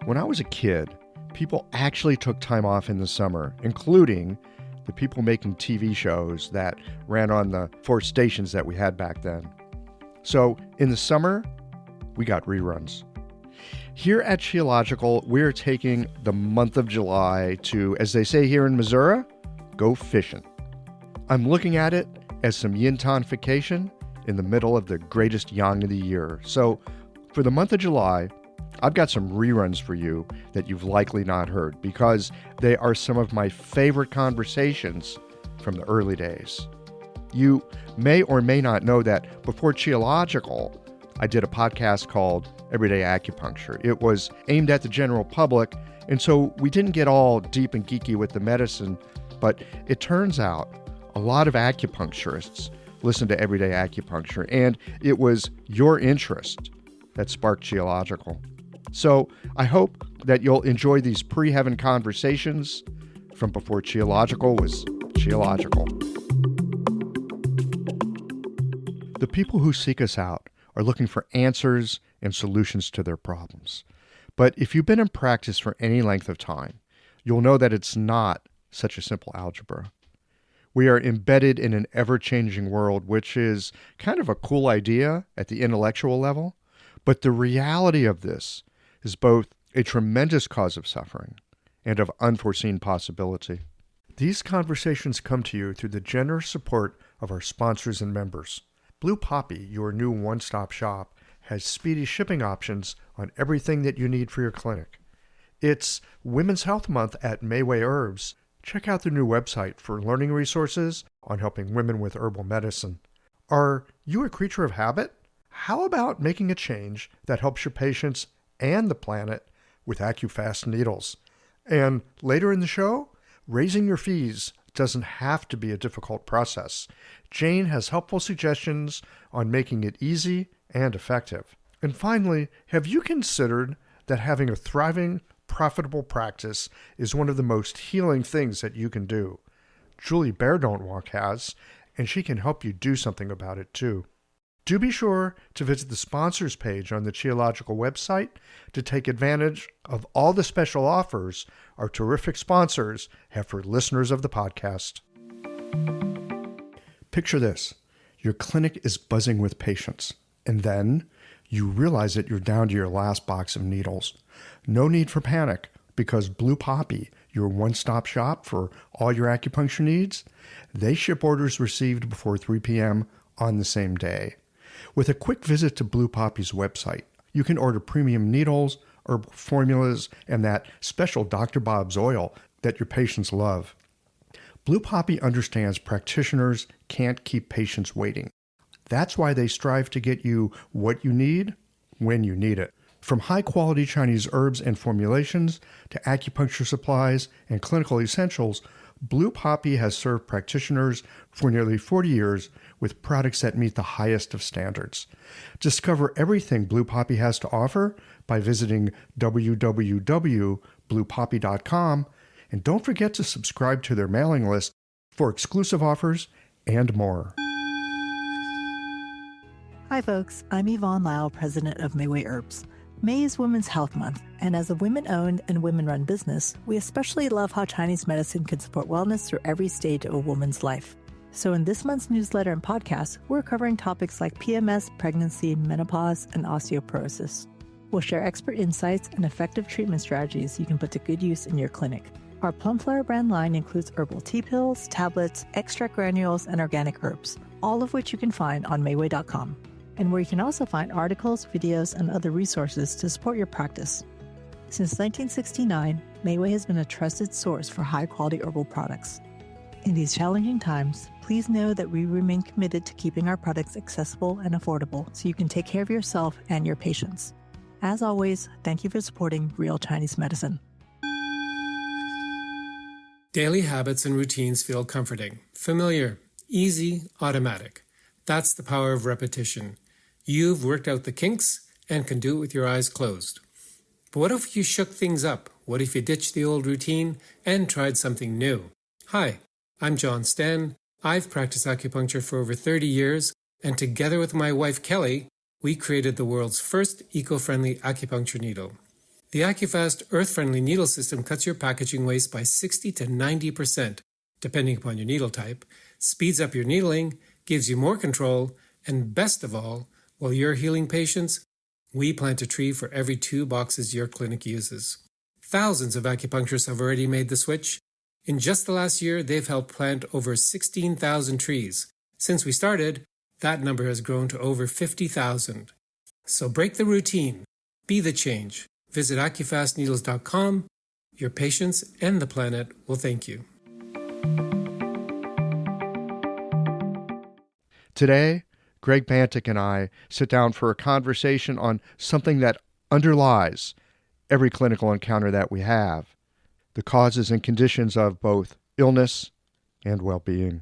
When I was a kid, people actually took time off in the summer, including the people making TV shows that ran on the 4 stations that we had back then. So in the summer, we got reruns. Here at Qiological, we're taking the month of July to, as they say here in Missouri, go fishing. I'm looking at it as some yin tonification in the middle of the greatest yang of the year. So for the month of July, I've got some reruns for you that you've likely not heard because they are some of my favorite conversations from the early days. You may or may not know that before Qiological, I did a podcast called Everyday Acupuncture. It was aimed at the general public, and so we didn't get all deep and geeky with the medicine, but it turns out a lot of acupuncturists listen to Everyday Acupuncture, and it was your interest that sparked Qiological. So I hope that you'll enjoy these pre-heaven conversations from before Qiological was Qiological. The people who seek us out are looking for answers and solutions to their problems. But if you've been in practice for any length of time, you'll know that it's not such a simple algebra. We are embedded in an ever-changing world, which is kind of a cool idea at the intellectual level, but the reality of this is both a tremendous cause of suffering and of unforeseen possibility. These conversations come to you through the generous support of our sponsors and members. Blue Poppy, your new one-stop shop, has speedy shipping options on everything that you need for your clinic. It's Women's Health Month at Mayway Herbs. Check out their new website for learning resources on helping women with herbal medicine. Are you a creature of habit? How about making a change that helps your patients and the planet with AccuFast needles? And later in the show, raising your fees doesn't have to be a difficult process. Jane has helpful suggestions on making it easy and effective. And finally, have you considered that having a thriving, profitable practice is one of the most healing things that you can do? Julie Bear Don't Walk has, and she can help you do something about it too. Do be sure to visit the sponsors page on the Qiological website to take advantage of all the special offers our terrific sponsors have for listeners of the podcast. Picture this. Your clinic is buzzing with patients, and then you realize that you're down to your last box of needles. No need for panic, because Blue Poppy, your one-stop shop for all your acupuncture needs, they ship orders received before 3 p.m. on the same day. With a quick visit to Blue Poppy's website, you can order premium needles, herbal formulas, and that special Dr. Bob's oil that your patients love. Blue Poppy understands practitioners can't keep patients waiting. That's why they strive to get you what you need when you need it. From high-quality Chinese herbs and formulations to acupuncture supplies and clinical essentials, Blue Poppy has served practitioners for nearly 40 years with products that meet the highest of standards. Discover everything Blue Poppy has to offer by visiting www.bluepoppy.com, and don't forget to subscribe to their mailing list for exclusive offers and more. Hi folks, I'm Yvonne Lyle, president of Mayway Herbs. May is Women's Health Month, and as a women-owned and women-run business, we especially love how Chinese medicine can support wellness through every stage of a woman's life. So in this month's newsletter and podcast, we're covering topics like PMS, pregnancy, menopause, and osteoporosis. We'll share expert insights and effective treatment strategies you can put to good use in your clinic. Our Plumflower brand line includes herbal tea pills, tablets, extract granules, and organic herbs, all of which you can find on Mayway.com. And where you can also find articles, videos, and other resources to support your practice. Since 1969, Mayway has been a trusted source for high-quality herbal products. In these challenging times, please know that we remain committed to keeping our products accessible and affordable so you can take care of yourself and your patients. As always, thank you for supporting real Chinese medicine. Daily habits and routines feel comforting, familiar, easy, automatic. That's the power of repetition. You've worked out the kinks and can do it with your eyes closed. But what if you shook things up? What if you ditched the old routine and tried something new? Hi, I'm John Sten. I've practiced acupuncture for over 30 years, and together with my wife Kelly, we created the world's first eco-friendly acupuncture needle. The AccuFast earth-friendly needle system cuts your packaging waste by 60 to 90%, depending upon your needle type, speeds up your needling, gives you more control, and best of all, while you're healing patients, we plant a tree for every 2 boxes your clinic uses. Thousands of acupuncturists have already made the switch. In just the last year, they've helped plant over 16,000 trees. Since we started, that number has grown to over 50,000. So break the routine. Be the change. Visit AccuFastNeedles.com. Your patients and the planet will thank you. Today, Greg Bantick and I sit down for a conversation on something that underlies every clinical encounter that we have: the causes and conditions of both illness and well-being.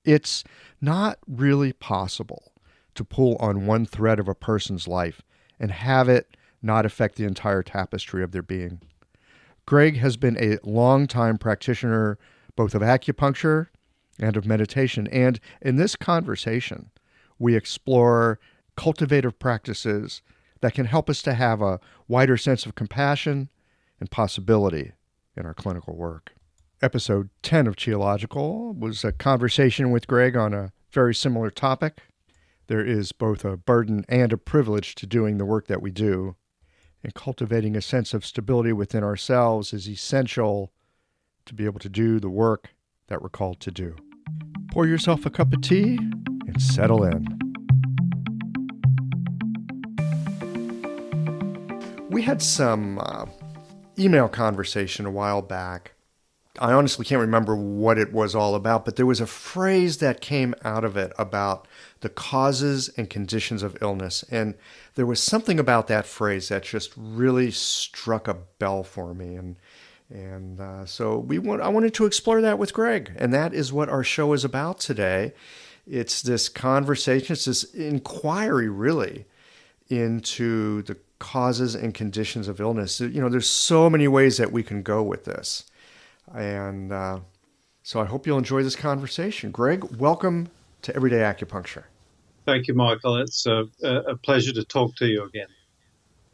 It's not really possible to pull on one thread of a person's life and have it not affect the entire tapestry of their being. Greg has been a long-time practitioner both of acupuncture and of meditation, and in this conversation, we explore cultivative practices that can help us to have a wider sense of compassion and possibility in our clinical work. Episode 10 of Qiological was a conversation with Greg on a very similar topic. There is both a burden and a privilege to doing the work that we do, and cultivating a sense of stability within ourselves is essential to be able to do the work that we're called to do. Pour yourself a cup of tea and settle in. We had some email conversation a while back. I honestly can't remember what it was all about, but there was a phrase that came out of it about the causes and conditions of illness. And there was something about that phrase that just really struck a bell for me. So I wanted to explore that with Greg. And that is what our show is about today. It's this conversation, it's this inquiry really into the causes and conditions of illness. You know, there's so many ways that we can go with this. And so I hope you'll enjoy this conversation. Greg, welcome to Everyday Acupuncture. Thank you, Michael. It's a pleasure to talk to you again.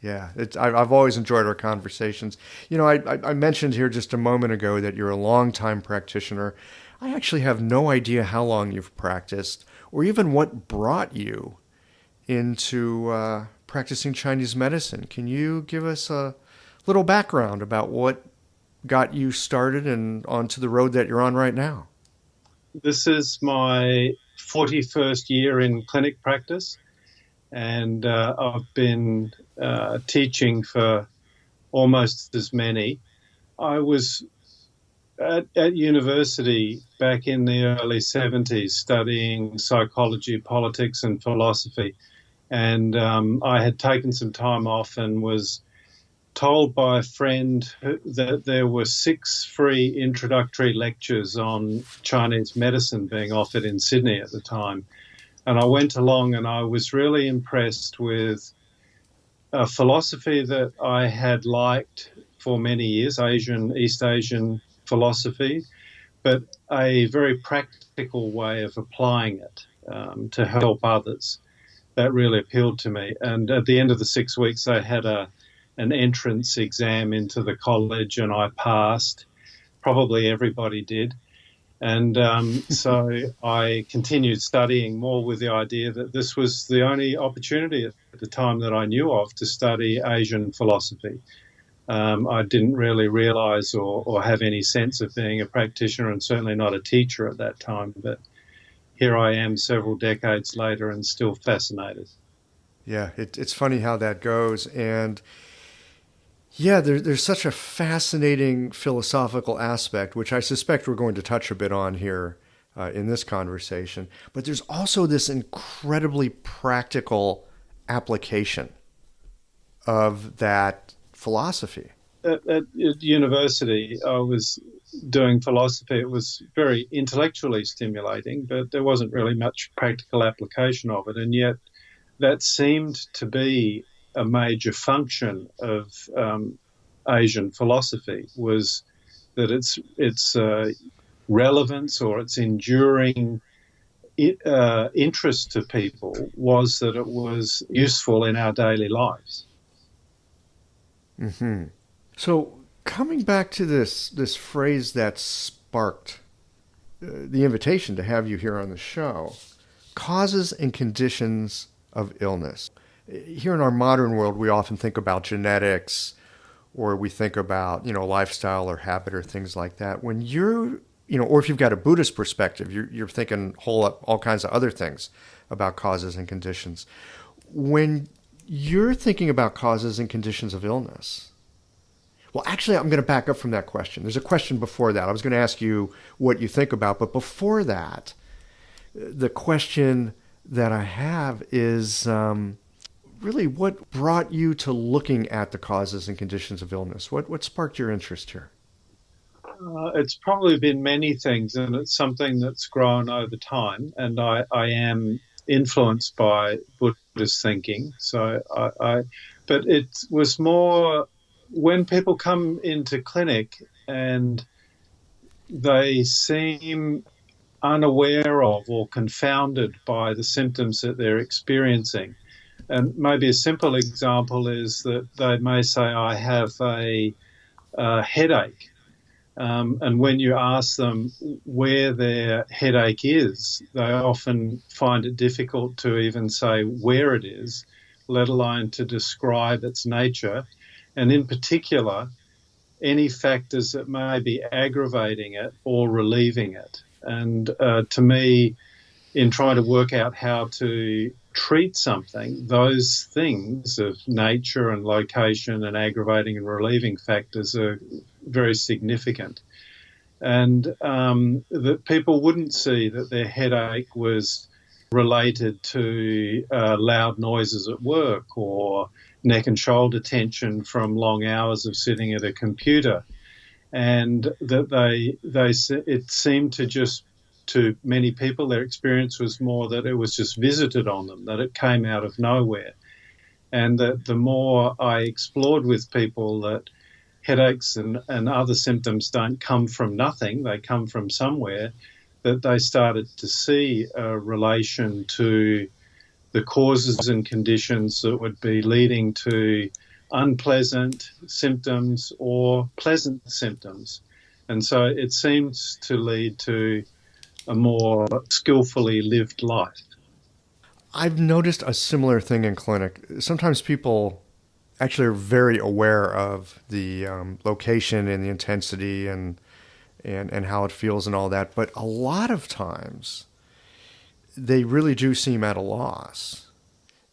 Yeah, I've always enjoyed our conversations. You know, I mentioned here just a moment ago that you're a longtime practitioner. I actually have no idea how long you've practiced or even what brought you into practicing Chinese medicine. Can you give us a little background about what got you started and onto the road that you're on right now? This is my 41st year in clinic practice, and I've been teaching for almost as many. I was at university back in the early 70s studying psychology, politics, and philosophy, and I had taken some time off and was told by a friend that there were 6 free introductory lectures on Chinese medicine being offered in Sydney at the time. And I went along and I was really impressed with a philosophy that I had liked for many years, East Asian philosophy, but a very practical way of applying it to help others. That really appealed to me. And at the end of the 6 weeks, I had an entrance exam into the college, and I passed. Probably everybody did. And so I continued studying more with the idea that this was the only opportunity at the time that I knew of to study Asian philosophy. I didn't really realize or have any sense of being a practitioner, and certainly not a teacher at that time. But here I am several decades later and still fascinated. Yeah, it's funny how that goes. And yeah, there's such a fascinating philosophical aspect, which I suspect we're going to touch a bit on here in this conversation. But there's also this incredibly practical application of that philosophy. At university, I was doing philosophy. It was very intellectually stimulating, but there wasn't really much practical application of it. And yet that seemed to be a major function of Asian philosophy, was that its relevance or its enduring interest to people was that it was useful in our daily lives. Hmm. So coming back to this phrase that sparked the invitation to have you here on the show, causes and conditions of illness. Here in our modern world, we often think about genetics, or we think about, lifestyle or habit or things like that. When you're, or if you've got a Buddhist perspective, you're thinking all kinds of other things about causes and conditions. When you're thinking about causes and conditions of illness, well, actually, I'm going to back up from that question. There's a question before that. I was going to ask you what you think about, but before that, the question that I have is really what brought you to looking at the causes and conditions of illness? What sparked your interest here? It's probably been many things, and it's something that's grown over time. And I am influenced by Buddhist thinking. But it was more when people come into clinic and they seem unaware of or confounded by the symptoms that they're experiencing. And maybe a simple example is that they may say, I have a headache. And when you ask them where their headache is, they often find it difficult to even say where it is, let alone to describe its nature. And in particular, any factors that may be aggravating it or relieving it. And to me, in trying to work out how to treat something, those things of nature and location and aggravating and relieving factors are very significant. And that people wouldn't see that their headache was related to loud noises at work or neck and shoulder tension from long hours of sitting at a computer. And that it seemed to many people, their experience was more that it was just visited on them, that it came out of nowhere. And that the more I explored with people that headaches and other symptoms don't come from nothing, they come from somewhere, that they started to see a relation to the causes and conditions that would be leading to unpleasant symptoms or pleasant symptoms. And so it seems to lead to a more skillfully lived life. I've noticed a similar thing in clinic. Sometimes people actually are very aware of the location and the intensity and how it feels and all that, but a lot of times they really do seem at a loss.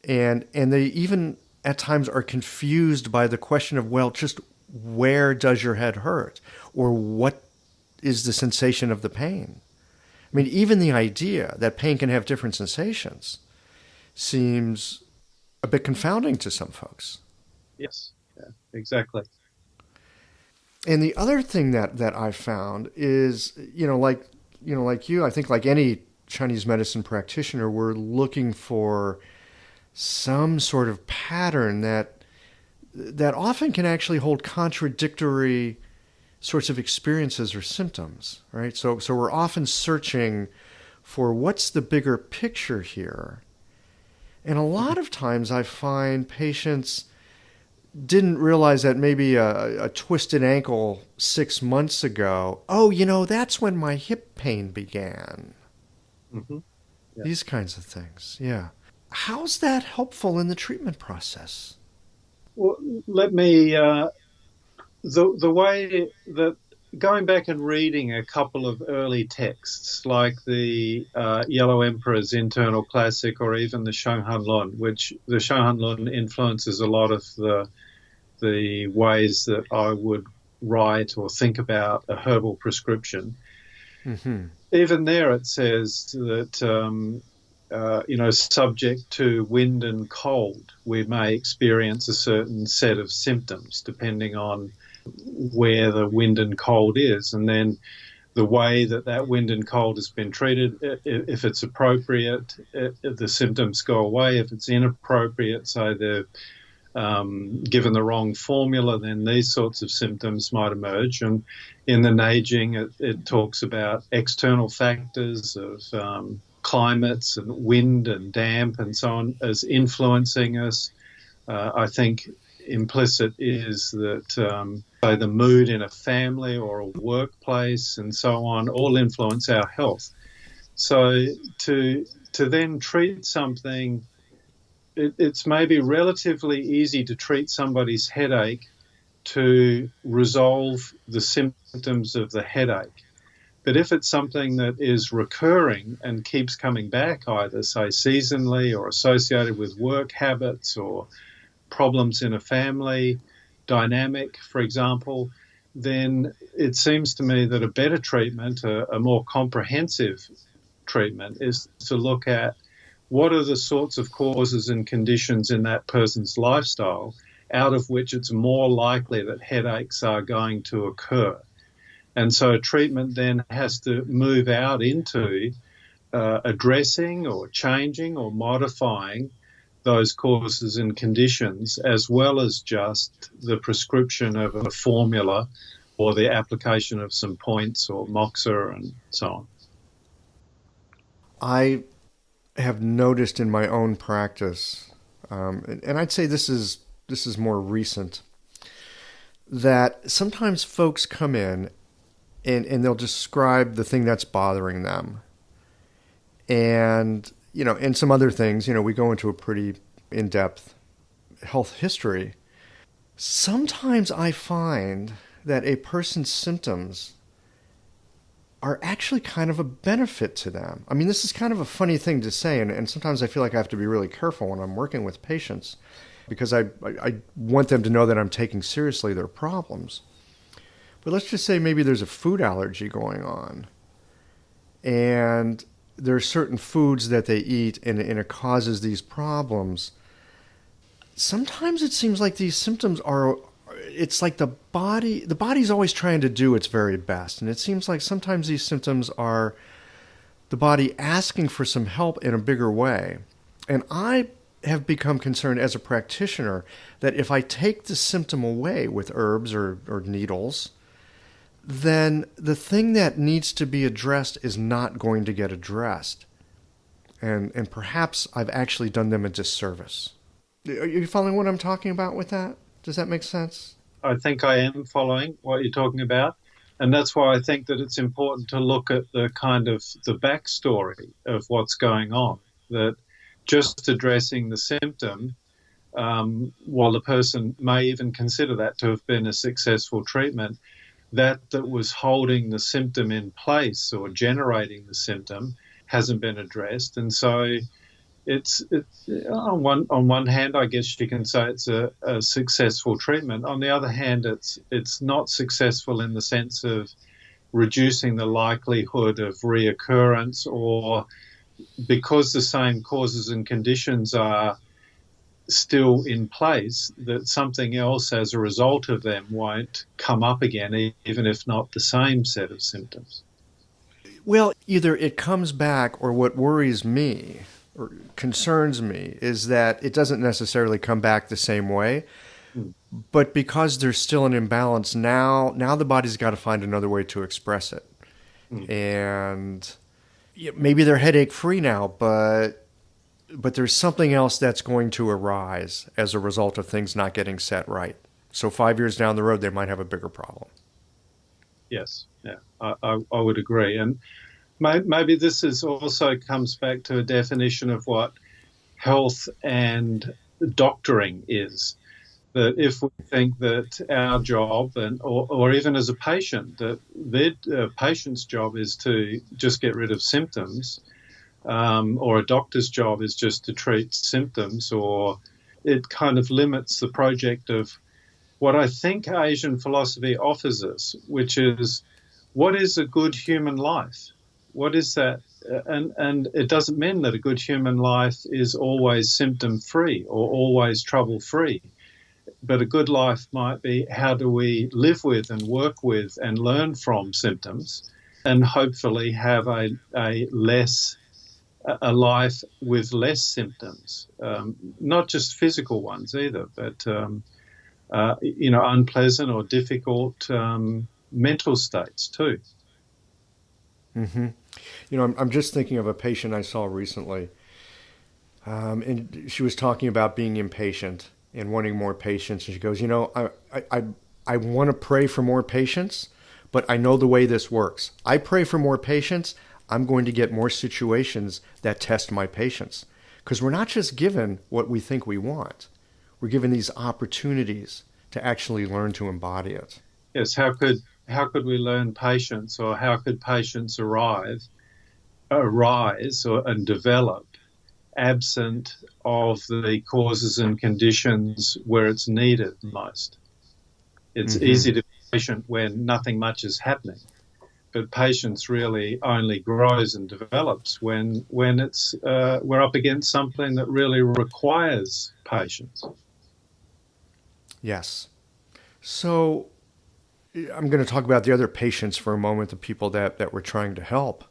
And they even at times are confused by the question of, well, just where does your head hurt? Or what is the sensation of the pain? I mean, even the idea that pain can have different sensations seems a bit confounding to some folks. Yes, yeah, exactly. And the other thing that I've found is, like you, I think like any Chinese medicine practitioner, we're looking for some sort of pattern that often can actually hold contradictory sorts of experiences or symptoms, right? So we're often searching for what's the bigger picture here. And a lot of times I find patients didn't realize that maybe a twisted ankle 6 months ago, that's when my hip pain began. Mm-hmm. Yeah. These kinds of things, yeah. How's that helpful in the treatment process? Well, let me, the way that going back and reading a couple of early texts, like the Yellow Emperor's Internal Classic or even the Shanghanlun, which the Shanghanlun influences a lot of the ways that I would write or think about a herbal prescription. Mm-hmm. Even there it says that, subject to wind and cold, we may experience a certain set of symptoms depending on where the wind and cold is. And then the way that wind and cold has been treated, if it's appropriate, the symptoms go away. If it's inappropriate, so they're given the wrong formula, then these sorts of symptoms might emerge. And in the Neijing, it talks about external factors of climates and wind and damp and so on as influencing us. I think implicit is that say the mood in a family or a workplace and so on all influence our health. So to then treat something, it's maybe relatively easy to treat somebody's headache to resolve the symptoms of the headache. But if it's something that is recurring and keeps coming back, either, say, seasonally or associated with work habits or problems in a family dynamic, for example, then it seems to me that a better treatment, a more comprehensive treatment, is to look at what are the sorts of causes and conditions in that person's lifestyle out of which it's more likely that headaches are going to occur. And so treatment then has to move out into addressing or changing or modifying those causes and conditions, as well as just the prescription of a formula or the application of some points or moxa and so on. I have noticed in my own practice, and I'd say this is more recent, that sometimes folks come in and they'll describe the thing that's bothering them. And, and some other things, we go into a pretty in-depth health history. Sometimes I find that a person's symptoms are actually kind of a benefit to them. I mean, this is kind of a funny thing to say, and sometimes I feel like I have to be really careful when I'm working with patients because I want them to know that I'm taking seriously their problems. But let's just say maybe there's a food allergy going on, and there are certain foods that they eat, and it causes these problems. Sometimes it seems like these symptoms it's like the body's always trying to do its very best. And it seems like sometimes these symptoms are the body asking for some help in a bigger way. And I have become concerned as a practitioner that if I take the symptom away with herbs or needles, then the thing that needs to be addressed is not going to get addressed. And perhaps I've actually done them a disservice. Are you following what I'm talking about with that? Does that make sense? I think I am following what you're talking about. And that's why I think that it's important to look at the kind of the backstory of what's going on. That just addressing the symptom, while the person may even consider that to have been a successful treatment, that was holding the symptom in place or generating the symptom hasn't been addressed. And so it's on one hand, I guess you can say it's a successful treatment. On the other hand, it's not successful in the sense of reducing the likelihood of reoccurrence, or because the same causes and conditions are still in place, that something else as a result of them won't come up again, even if not the same set of symptoms. Well, either it comes back, or what worries me or concerns me is that it doesn't necessarily come back the same way, but because there's still an imbalance now the body's got to find another way to express it. And maybe they're headache free now, but there's something else that's going to arise as a result of things not getting set right. So 5 years down the road, they might have a bigger problem. Yes, yeah, I would agree. And maybe this also comes back to a definition of what health and doctoring is. That if we think that our job, or even as a patient, that their patient's job is to just get rid of symptoms, or a doctor's job is just to treat symptoms, or it kind of limits the project of what I think Asian philosophy offers us, which is what is a good human life? What is that? And it doesn't mean that a good human life is always symptom-free or always trouble-free. But a good life might be, how do we live with and work with and learn from symptoms, and hopefully have a life with less symptoms, not just physical ones either, but unpleasant or difficult mental states too. Mm-hmm. I'm just thinking of a patient I saw recently, and she was talking about being impatient. and wanting more patience. And she goes, I want to pray for more patience, but I know the way this works. I pray for more patience, I'm going to get more situations that test my patience. Because we're not just given what we think we want. We're given these opportunities to actually learn to embody it. Yes, how could we learn patience, or how could patience arise and develop absent of the causes and conditions where it's needed most? It's easy to be patient when nothing much is happening, but patience really only grows and develops when it's we're up against something that really requires patience. Yes. So I'm going to talk about the other patients for a moment, the people that we're trying to help.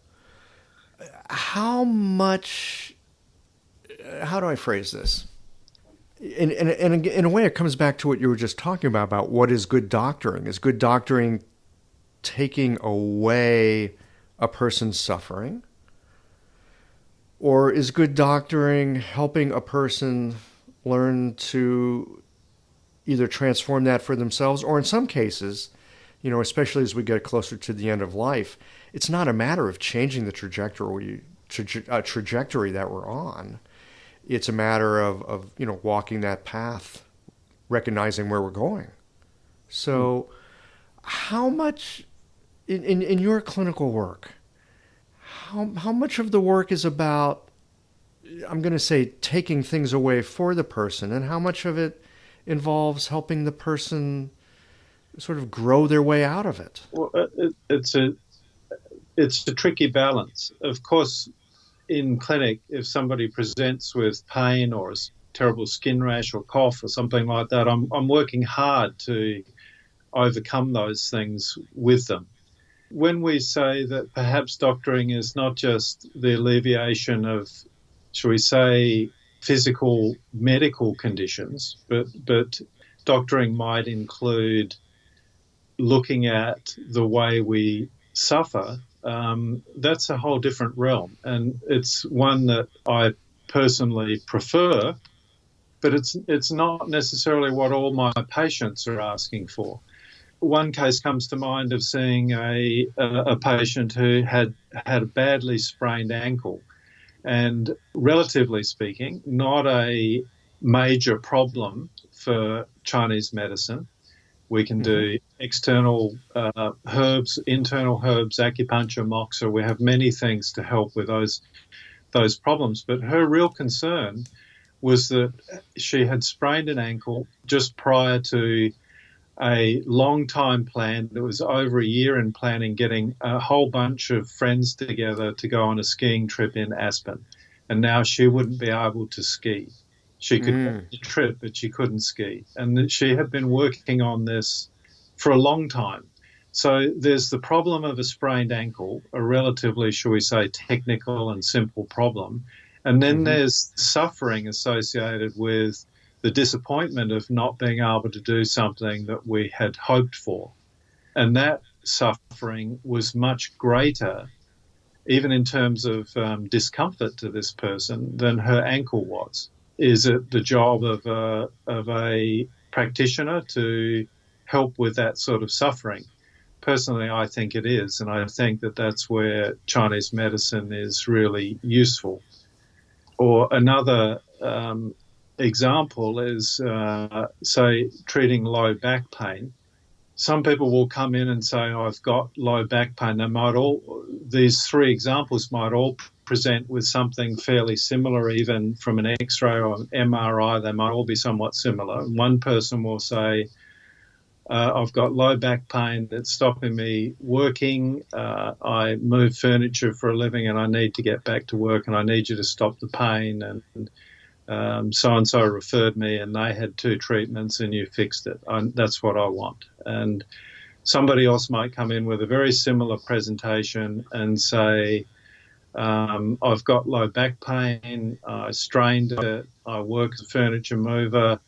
How do I phrase this? In a way, it comes back to what you were just talking about what is good doctoring. Is good doctoring taking away a person's suffering? Or is good doctoring helping a person learn to either transform that for themselves, or in some cases, especially as we get closer to the end of life, it's not a matter of changing the trajectory that we're on. It's a matter of walking that path, recognizing where we're going. So how much in your clinical work, how much of the work is about, I'm going to say, taking things away for the person, and how much of it involves helping the person sort of grow their way out of it? Well, it's a tricky balance. Of course, in clinic, if somebody presents with pain or a terrible skin rash or cough or something like that, I'm working hard to overcome those things with them. When we say that perhaps doctoring is not just the alleviation of, shall we say, physical medical conditions, but doctoring might include looking at the way we suffer, that's a whole different realm. And it's one that I personally prefer, but it's not necessarily what all my patients are asking for. One case comes to mind of seeing a patient who had a badly sprained ankle, and relatively speaking, not a major problem for Chinese medicine. We can do external herbs, internal herbs, acupuncture, moxa. We have many things to help with those problems. But her real concern was that she had sprained an ankle just prior to a long time plan. It was over a year in planning, getting a whole bunch of friends together to go on a skiing trip in Aspen. And now she wouldn't be able to ski. She could make the trip, but she couldn't ski. And she had been working on this for a long time. So there's the problem of a sprained ankle, a relatively, shall we say, technical and simple problem. And then there's suffering associated with the disappointment of not being able to do something that we had hoped for. And that suffering was much greater, even in terms of discomfort to this person, than her ankle was. Is it the job of a practitioner to help with that sort of suffering? Personally, I think it is, and I think that that's where Chinese medicine is really useful. Or another example is, say, treating low back pain. Some people will come in and say, I've got low back pain. These three examples might all present with something fairly similar, even from an X-ray or an MRI, they might all be somewhat similar. One person will say, I've got low back pain that's stopping me working. I move furniture for a living and I need to get back to work and I need you to stop the pain. And so-and-so referred me and they had 2 treatments and you fixed it. That's what I want. And somebody else might come in with a very similar presentation and say, I've got low back pain, I strained it, I work as a furniture mover,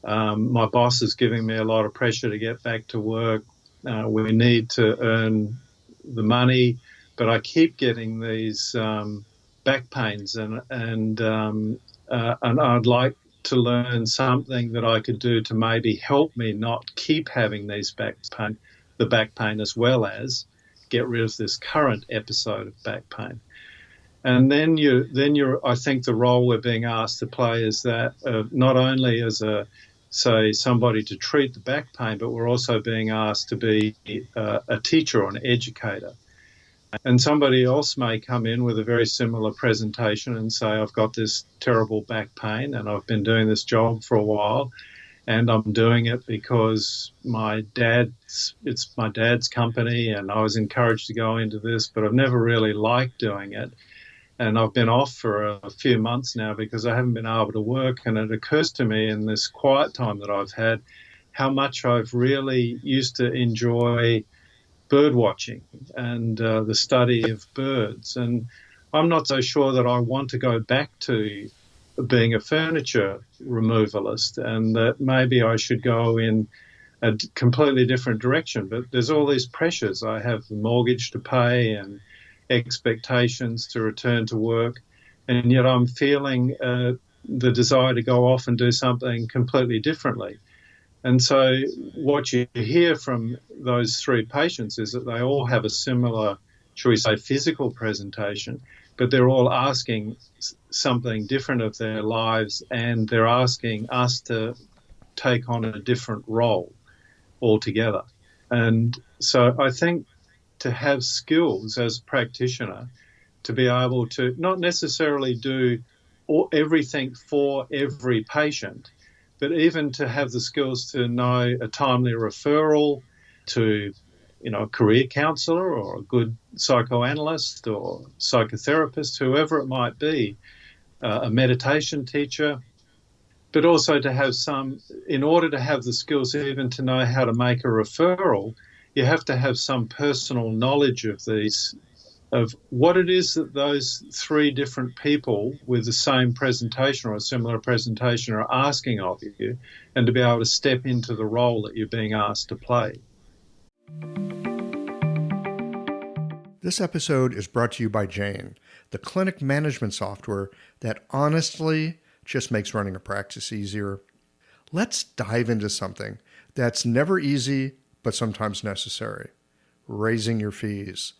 my boss is giving me a lot of pressure to get back to work, we need to earn the money, but I keep getting these back pains and I'd like to learn something that I could do to maybe help me not keep having the back pain, as well as get rid of this current episode of back pain. And then I think the role we're being asked to play is that not only as somebody to treat the back pain, but we're also being asked to be a teacher or an educator. And somebody else may come in with a very similar presentation and say, I've got this terrible back pain and I've been doing this job for a while, and I'm doing it because it's my dad's company and I was encouraged to go into this, but I've never really liked doing it. And I've been off for a few months now because I haven't been able to work. And it occurs to me in this quiet time that I've had how much I've really used to enjoy bird watching and the study of birds. And I'm not so sure that I want to go back to being a furniture removalist, and that maybe I should go in a completely different direction. But there's all these pressures. I have the mortgage to pay and expectations to return to work, and yet I'm feeling the desire to go off and do something completely differently. And so what you hear from those three patients is that they all have a similar, shall we say, physical presentation, but they're all asking something different of their lives, and they're asking us to take on a different role altogether. And so I think to have skills as a practitioner to be able to not necessarily do everything for every patient, but even to have the skills to know a timely referral to, a career counsellor or a good psychoanalyst or psychotherapist, whoever it might be, a meditation teacher, but also to have in order to have the skills even to know how to make a referral, you have to have some personal knowledge of what it is that those three different people with the same presentation or a similar presentation are asking of you, and to be able to step into the role that you're being asked to play. This episode is brought to you by Jane, the clinic management software that honestly just makes running a practice easier. Let's dive into something that's never easy, but sometimes necessary: raising your fees.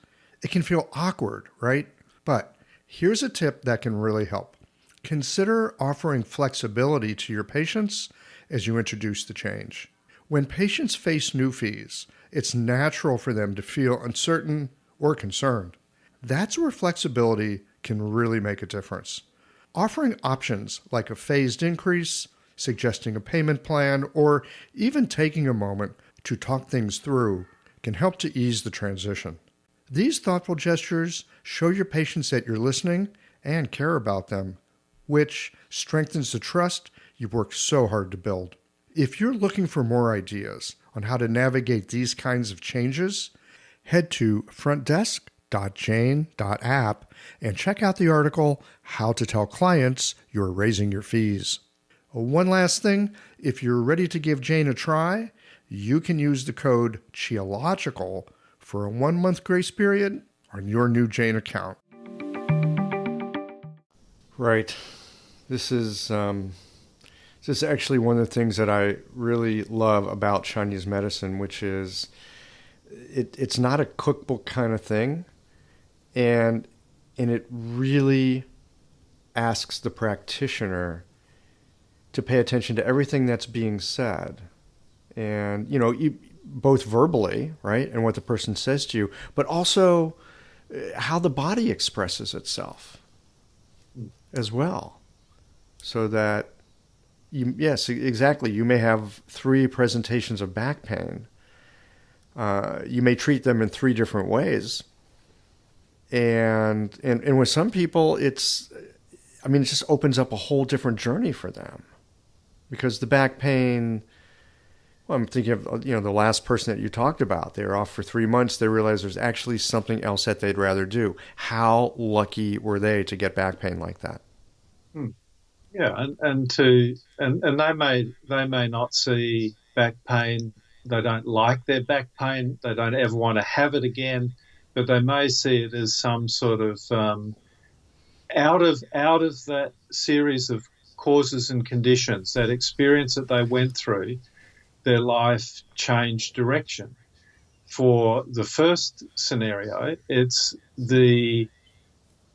It can feel awkward, right? But here's a tip that can really help. Consider offering flexibility to your patients as you introduce the change. When patients face new fees, it's natural for them to feel uncertain or concerned. That's where flexibility can really make a difference. Offering options like a phased increase, suggesting a payment plan, or even taking a moment to talk things through can help to ease the transition. These thoughtful gestures show your patients that you're listening and care about them, which strengthens the trust you've worked so hard to build. If you're looking for more ideas on how to navigate these kinds of changes, head to frontdesk.jane.app and check out the article, How to Tell Clients You're Raising Your Fees. One last thing, if you're ready to give Jane a try, you can use the code Qiological for a 1-month grace period on your new Jane account. Right. This is actually one of the things that I really love about Chinese medicine, which is it's not a cookbook kind of thing, and it really asks the practitioner to pay attention to everything that's being said. And, both verbally, right, and what the person says to you, but also how the body expresses itself as well. So that, yes, exactly, you may have 3 presentations of back pain. You may treat them in 3 different ways. And with some people, it just opens up a whole different journey for them. Because the back pain, I'm thinking of, the last person that you talked about. They were off for 3 months. They realized there's actually something else that they'd rather do. How lucky were they to get back pain like that? Yeah, and they may not see back pain. They don't like their back pain. They don't ever want to have it again. But they may see it as some sort of out of that series of causes and conditions, that experience that they went through, their life changed direction. For the first scenario, it's the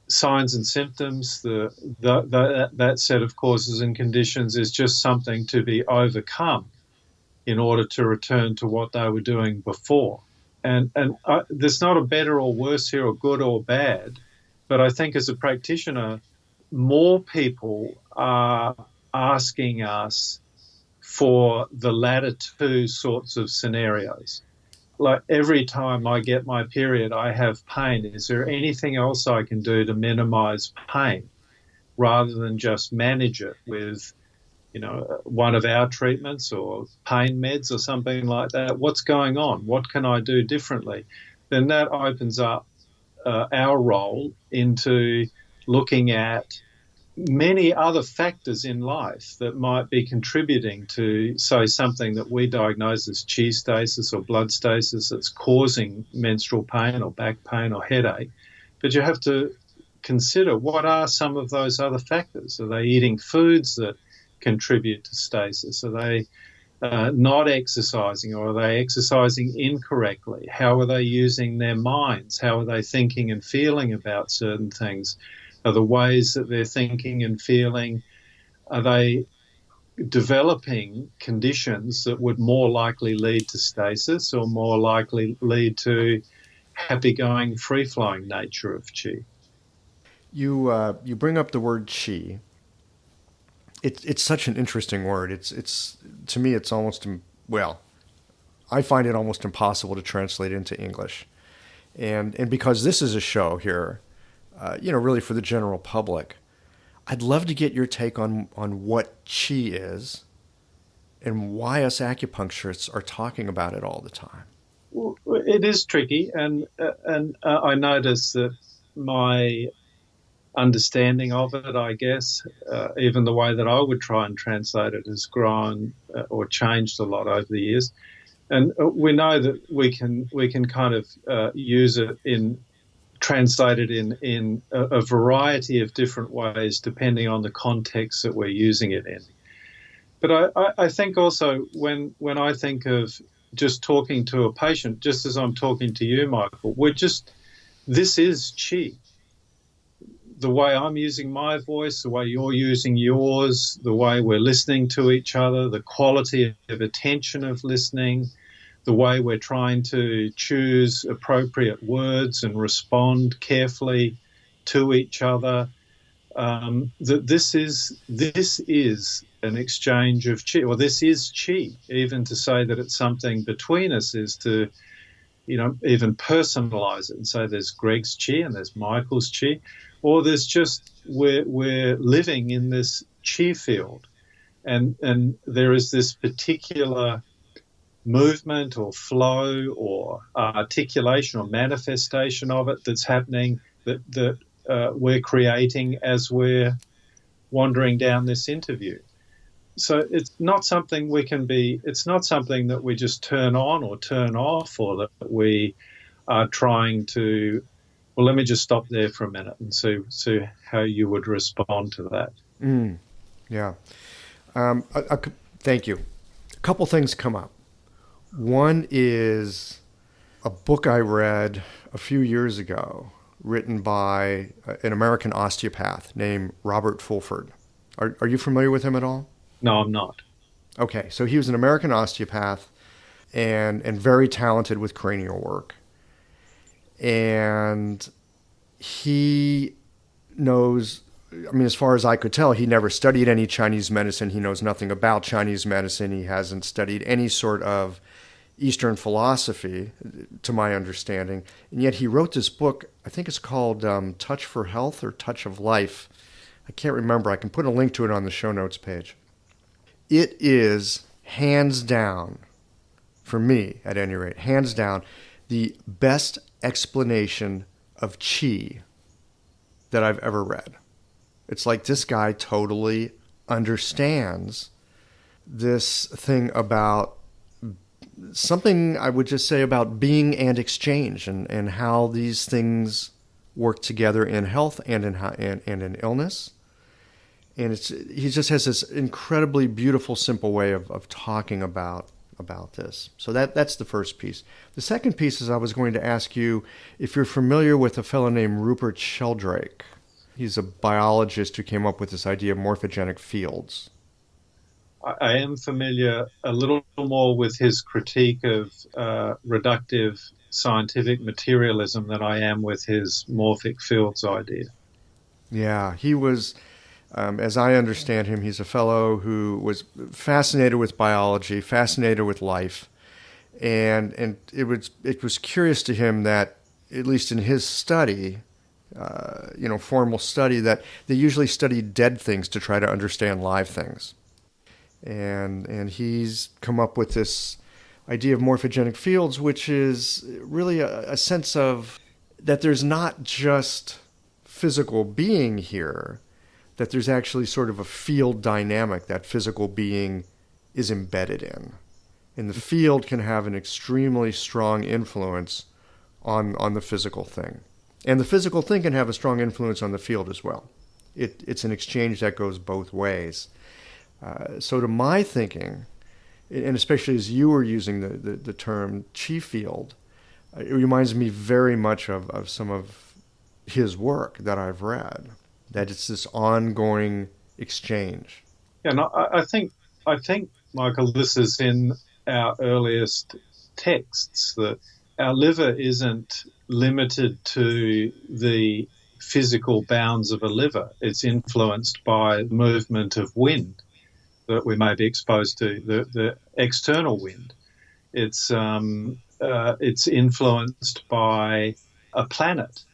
signs and symptoms, that set of causes and conditions is just something to be overcome in order to return to what they were doing before. And there's not a better or worse here, or good or bad, but I think as a practitioner, more people are asking us for the latter two sorts of scenarios. Like every time I get my period, I have pain. Is there anything else I can do to minimize pain rather than just manage it with, one of our treatments or pain meds or something like that? What's going on? What can I do differently? Then that opens up our role into looking at many other factors in life that might be contributing to, say, something that we diagnose as chi stasis or blood stasis that's causing menstrual pain or back pain or headache. But you have to consider, what are some of those other factors? Are they eating foods that contribute to stasis? Are they not exercising, or are they exercising incorrectly? How are they using their minds? How are they thinking and feeling about certain things? Are the ways that they're thinking and feeling, are they developing conditions that would more likely lead to stasis or more likely lead to happy-going, free-flowing nature of qi? You bring up the word qi. It's such an interesting word. It's to me, it's almost, well, I find it almost impossible to translate into English. And because this is a show here, really for the general public, I'd love to get your take on what qi is and why us acupuncturists are talking about it all the time. Well, it is tricky, and I notice that my understanding of it, I guess, even the way that I would try and translate it, has grown or changed a lot over the years. And we know that we can kind of use it translated in a variety of different ways depending on the context that we're using it in. But I think also when I think of just talking to a patient, just as I'm talking to you, Michael, this is qi. The way I'm using my voice, the way you're using yours, the way we're listening to each other, the quality of attention of listening, the way we're trying to choose appropriate words and respond carefully to each other, that this is an exchange of qi, or this is qi. Even to say that it's something between us is to, even personalize it and say there's Greg's qi and there's Michael's qi, or there's just we're living in this qi field, and there is this particular movement or flow or articulation or manifestation of it that's happening, that we're creating as we're wandering down this interview. So it's not something it's not something that we just turn on or turn off, or that we are trying to, well, let me just stop there for a minute and see how you would respond to that. Yeah. Thank you. A couple things come up. One is a book I read a few years ago, written by an American osteopath named Robert Fulford. Are you familiar with him at all? No, I'm not. Okay, so he was an American osteopath and very talented with cranial work. And he knows, as far as I could tell, he never studied any Chinese medicine. He knows nothing about Chinese medicine. He hasn't studied any sort of Eastern philosophy, to my understanding. And yet he wrote this book, I think it's called Touch for Health or Touch of Life. I can't remember. I can put a link to it on the show notes page. It is hands down, for me at any rate, hands down, the best explanation of qi that I've ever read. It's like this guy totally understands this thing about something I would just say about being and exchange, and how these things work together in health and in illness. And he just has this incredibly beautiful, simple way of talking about this. So that's the first piece. The second piece is I was going to ask you if you're familiar with a fellow named Rupert Sheldrake. He's a biologist who came up with this idea of morphogenic fields. I am familiar a little more with his critique of reductive scientific materialism than I am with his morphic fields idea. Yeah, he was, as I understand him, he's a fellow who was fascinated with biology, fascinated with life, and it was curious to him that, at least in his study, formal study, that they usually study dead things to try to understand live things. And he's come up with this idea of morphogenic fields, which is really a sense of that there's not just physical being here, that there's actually sort of a field dynamic that physical being is embedded in. And the field can have an extremely strong influence on the physical thing. And the physical thing can have a strong influence on the field as well. It's an exchange that goes both ways. So to my thinking, and especially as you were using the term chi field, it reminds me very much of some of his work that I've read, that it's this ongoing exchange. Yeah, no, I think, Michael, this is in our earliest texts, that our liver isn't limited to the physical bounds of a liver. It's influenced by movement of wind that we may be exposed to, the external wind. It's influenced by a planet.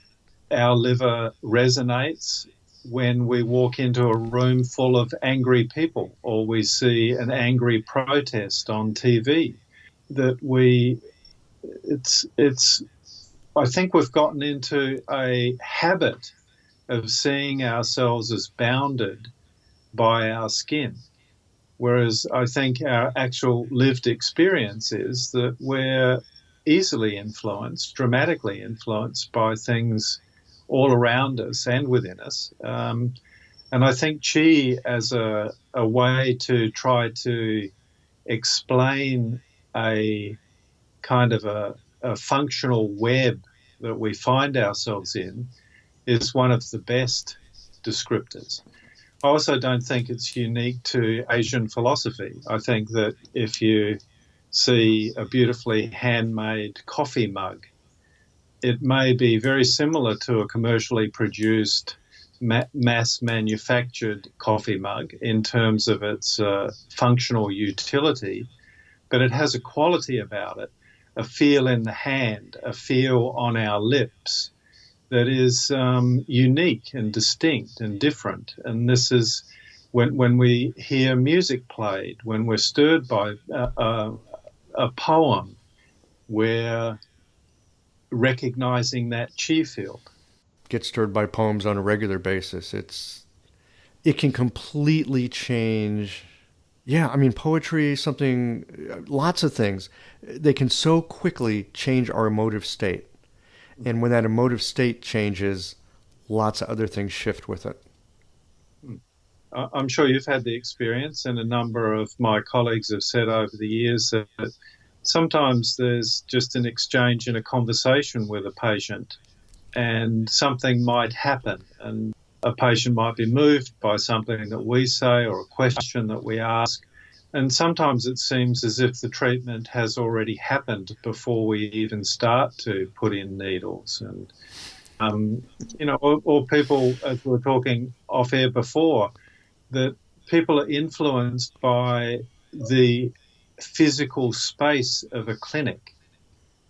Our liver resonates when we walk into a room full of angry people, or we see an angry protest on TV. I think we've gotten into a habit of seeing ourselves as bounded by our skin. Whereas I think our actual lived experience is that we're easily influenced, dramatically influenced by things all around us and within us. And I think Qi, as a way to try to explain a kind of a functional web that we find ourselves in, is one of the best descriptors. I also don't think it's unique to Asian philosophy. I think that if you see a beautifully handmade coffee mug, it may be very similar to a commercially produced mass manufactured coffee mug in terms of its functional utility, but it has a quality about it, a feel in the hand, a feel on our lips, that is unique and distinct and different. And this is when we hear music played, when we're stirred by a poem, we're recognizing that chi field. Get stirred by poems on a regular basis. It can completely change. Yeah, I mean, poetry, lots of things, they can so quickly change our emotive state. And when that emotive state changes, lots of other things shift with it. I'm sure you've had the experience, and a number of my colleagues have said over the years that sometimes there's just an exchange in a conversation with a patient, and something might happen, and a patient might be moved by something that we say or a question that we ask. And sometimes it seems as if the treatment has already happened before we even start to put in needles. And, or people, as we were talking off air before, that people are influenced by the physical space of a clinic.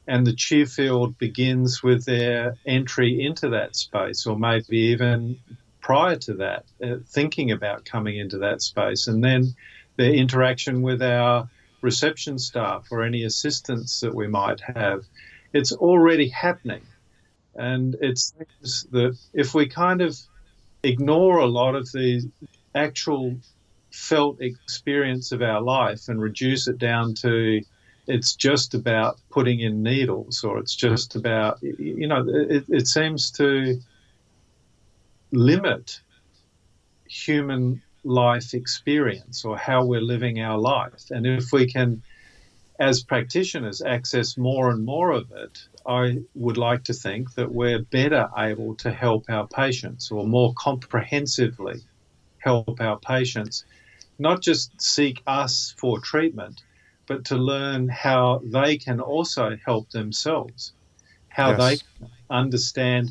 And the chi field begins with their entry into that space, or maybe even prior to that, thinking about coming into that space. And then their interaction with our reception staff or any assistants that we might have, it's already happening. And it seems that if we kind of ignore a lot of the actual felt experience of our life and reduce it down to it's just about putting in needles, or it's just about, it seems to limit human life experience or how we're living our life. And if we can, as practitioners, access more and more of it, I would like to think that we're better able to help our patients, or more comprehensively help our patients, not just seek us for treatment, but to learn how they can also help themselves, how they Yes. can understand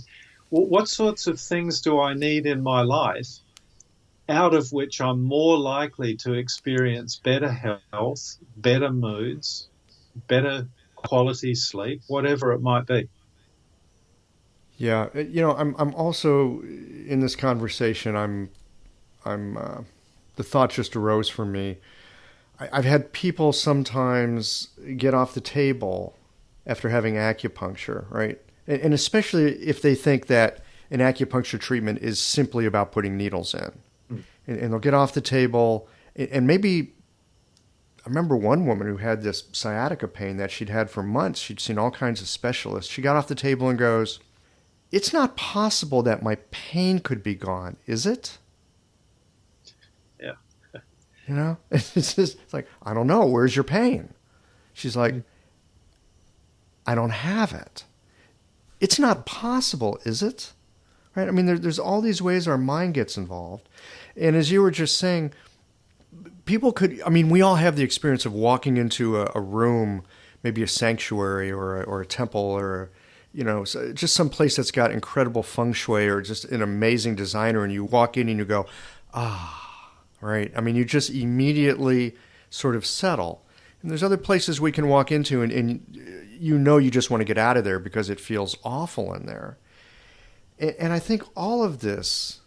what sorts of things do I need in my life out of which I'm more likely to experience better health, better moods, better quality sleep, whatever it might be. Yeah. I'm also in this conversation. I'm. The thought just arose for me. I've had people sometimes get off the table after having acupuncture, right? And especially if they think that an acupuncture treatment is simply about putting needles in. And they'll get off the table, and maybe I remember one woman who had this sciatica pain that she'd had for months. She'd seen all kinds of specialists. She got off the table and goes, "It's not possible that my pain could be gone, is it?" Yeah. It's like, I don't know. Where's your pain? She's like, I don't have it. It's not possible, is it? Right? I mean, there's all these ways our mind gets involved. And as you were just saying, we all have the experience of walking into a room, maybe a sanctuary or a temple or, just some place that's got incredible feng shui or just an amazing designer, and you walk in and you go, right? I mean, you just immediately sort of settle. And there's other places we can walk into and you just want to get out of there because it feels awful in there. And I think all of this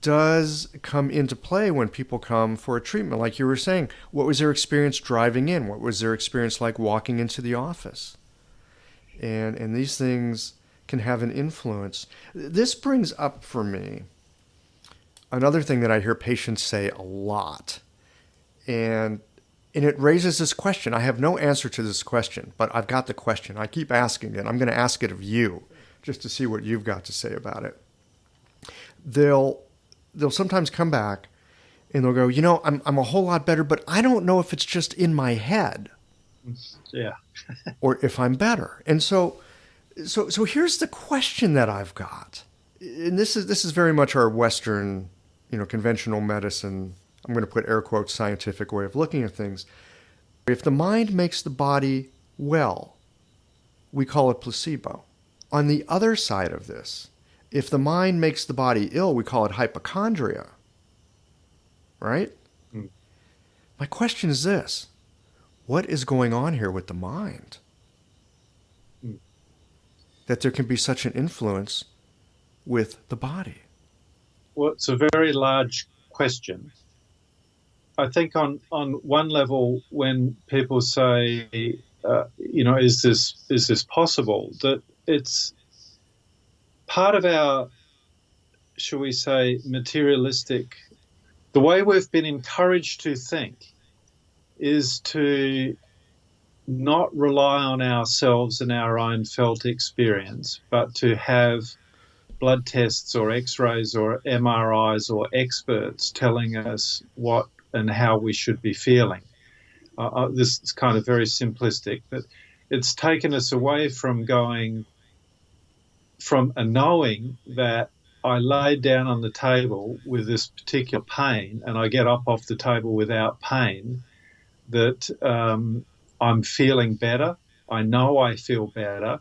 does come into play when people come for a treatment. Like you were saying, what was their experience driving in? What was their experience like walking into the office? And these things can have an influence. This brings up for me another thing that I hear patients say a lot. And it raises this question. I have no answer to this question, but I've got the question. I keep asking it. I'm going to ask it of you just to see what you've got to say about it. They'll sometimes come back and they'll go, I'm a whole lot better, but I don't know if it's just in my head. Yeah. Or if I'm better. And so here's the question that I've got. And this is very much our Western, conventional medicine, I'm going to put air quotes, scientific way of looking at things. If the mind makes the body well, we call it placebo. On the other side of this, if the mind makes the body ill, we call it hypochondria. Right? My question is this. What is going on here with the mind? That there can be such an influence with the body? Well, it's a very large question. I think on one level, when people say, is this possible, that it's part of our, shall we say, materialistic, the way we've been encouraged to think is to not rely on ourselves and our own felt experience, but to have blood tests or x-rays or MRIs or experts telling us what and how we should be feeling. This is kind of very simplistic, but it's taken us away from a knowing that I laid down on the table with this particular pain and I get up off the table without pain, that I'm feeling better. I know I feel better.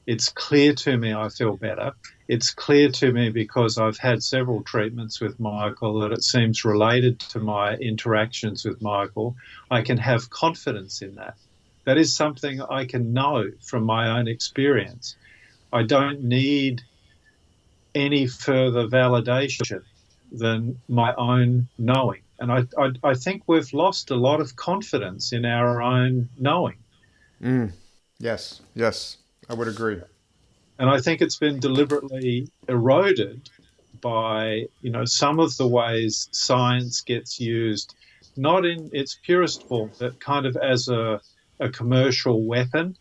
It's clear to me I feel better. It's clear to me because I've had several treatments with Michael that it seems related to my interactions with Michael. I can have confidence in that. That is something I can know from my own experience. I don't need any further validation than my own knowing. And I think we've lost a lot of confidence in our own knowing. Yes, I would agree. And I think it's been deliberately eroded by, some of the ways science gets used, not in its purest form, but kind of as a commercial weapon.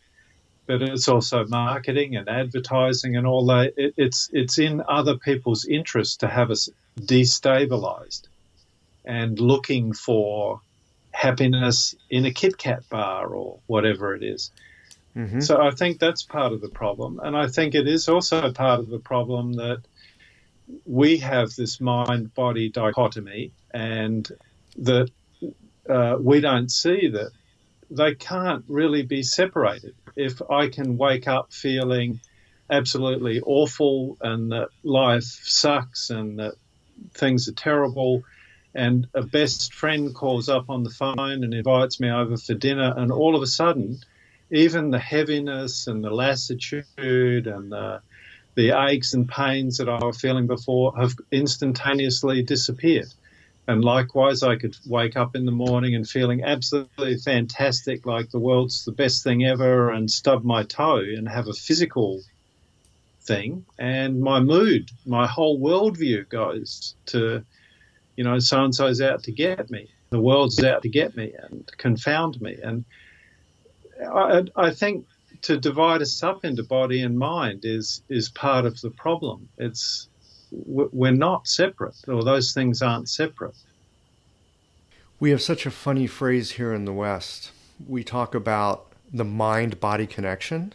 but it's also marketing and advertising and all that. It's in other people's interest to have us destabilized and looking for happiness in a Kit Kat bar or whatever it is. Mm-hmm. So I think that's part of the problem. And I think it is also part of the problem that we have this mind-body dichotomy, and that we don't see that they can't really be separated. If I can wake up feeling absolutely awful and that life sucks and that things are terrible, and a best friend calls up on the phone and invites me over for dinner, and all of a sudden, even the heaviness and the lassitude and the aches and pains that I was feeling before have instantaneously disappeared. And likewise, I could wake up in the morning and feeling absolutely fantastic, like the world's the best thing ever, and stub my toe and have a physical thing. And my mood, my whole worldview goes to, so-and-so's out to get me. The world's out to get me and confound me. And I think to divide us up into body and mind is part of the problem. We're not separate, or those things aren't separate. We have such a funny phrase here in the West. We talk about the mind-body connection.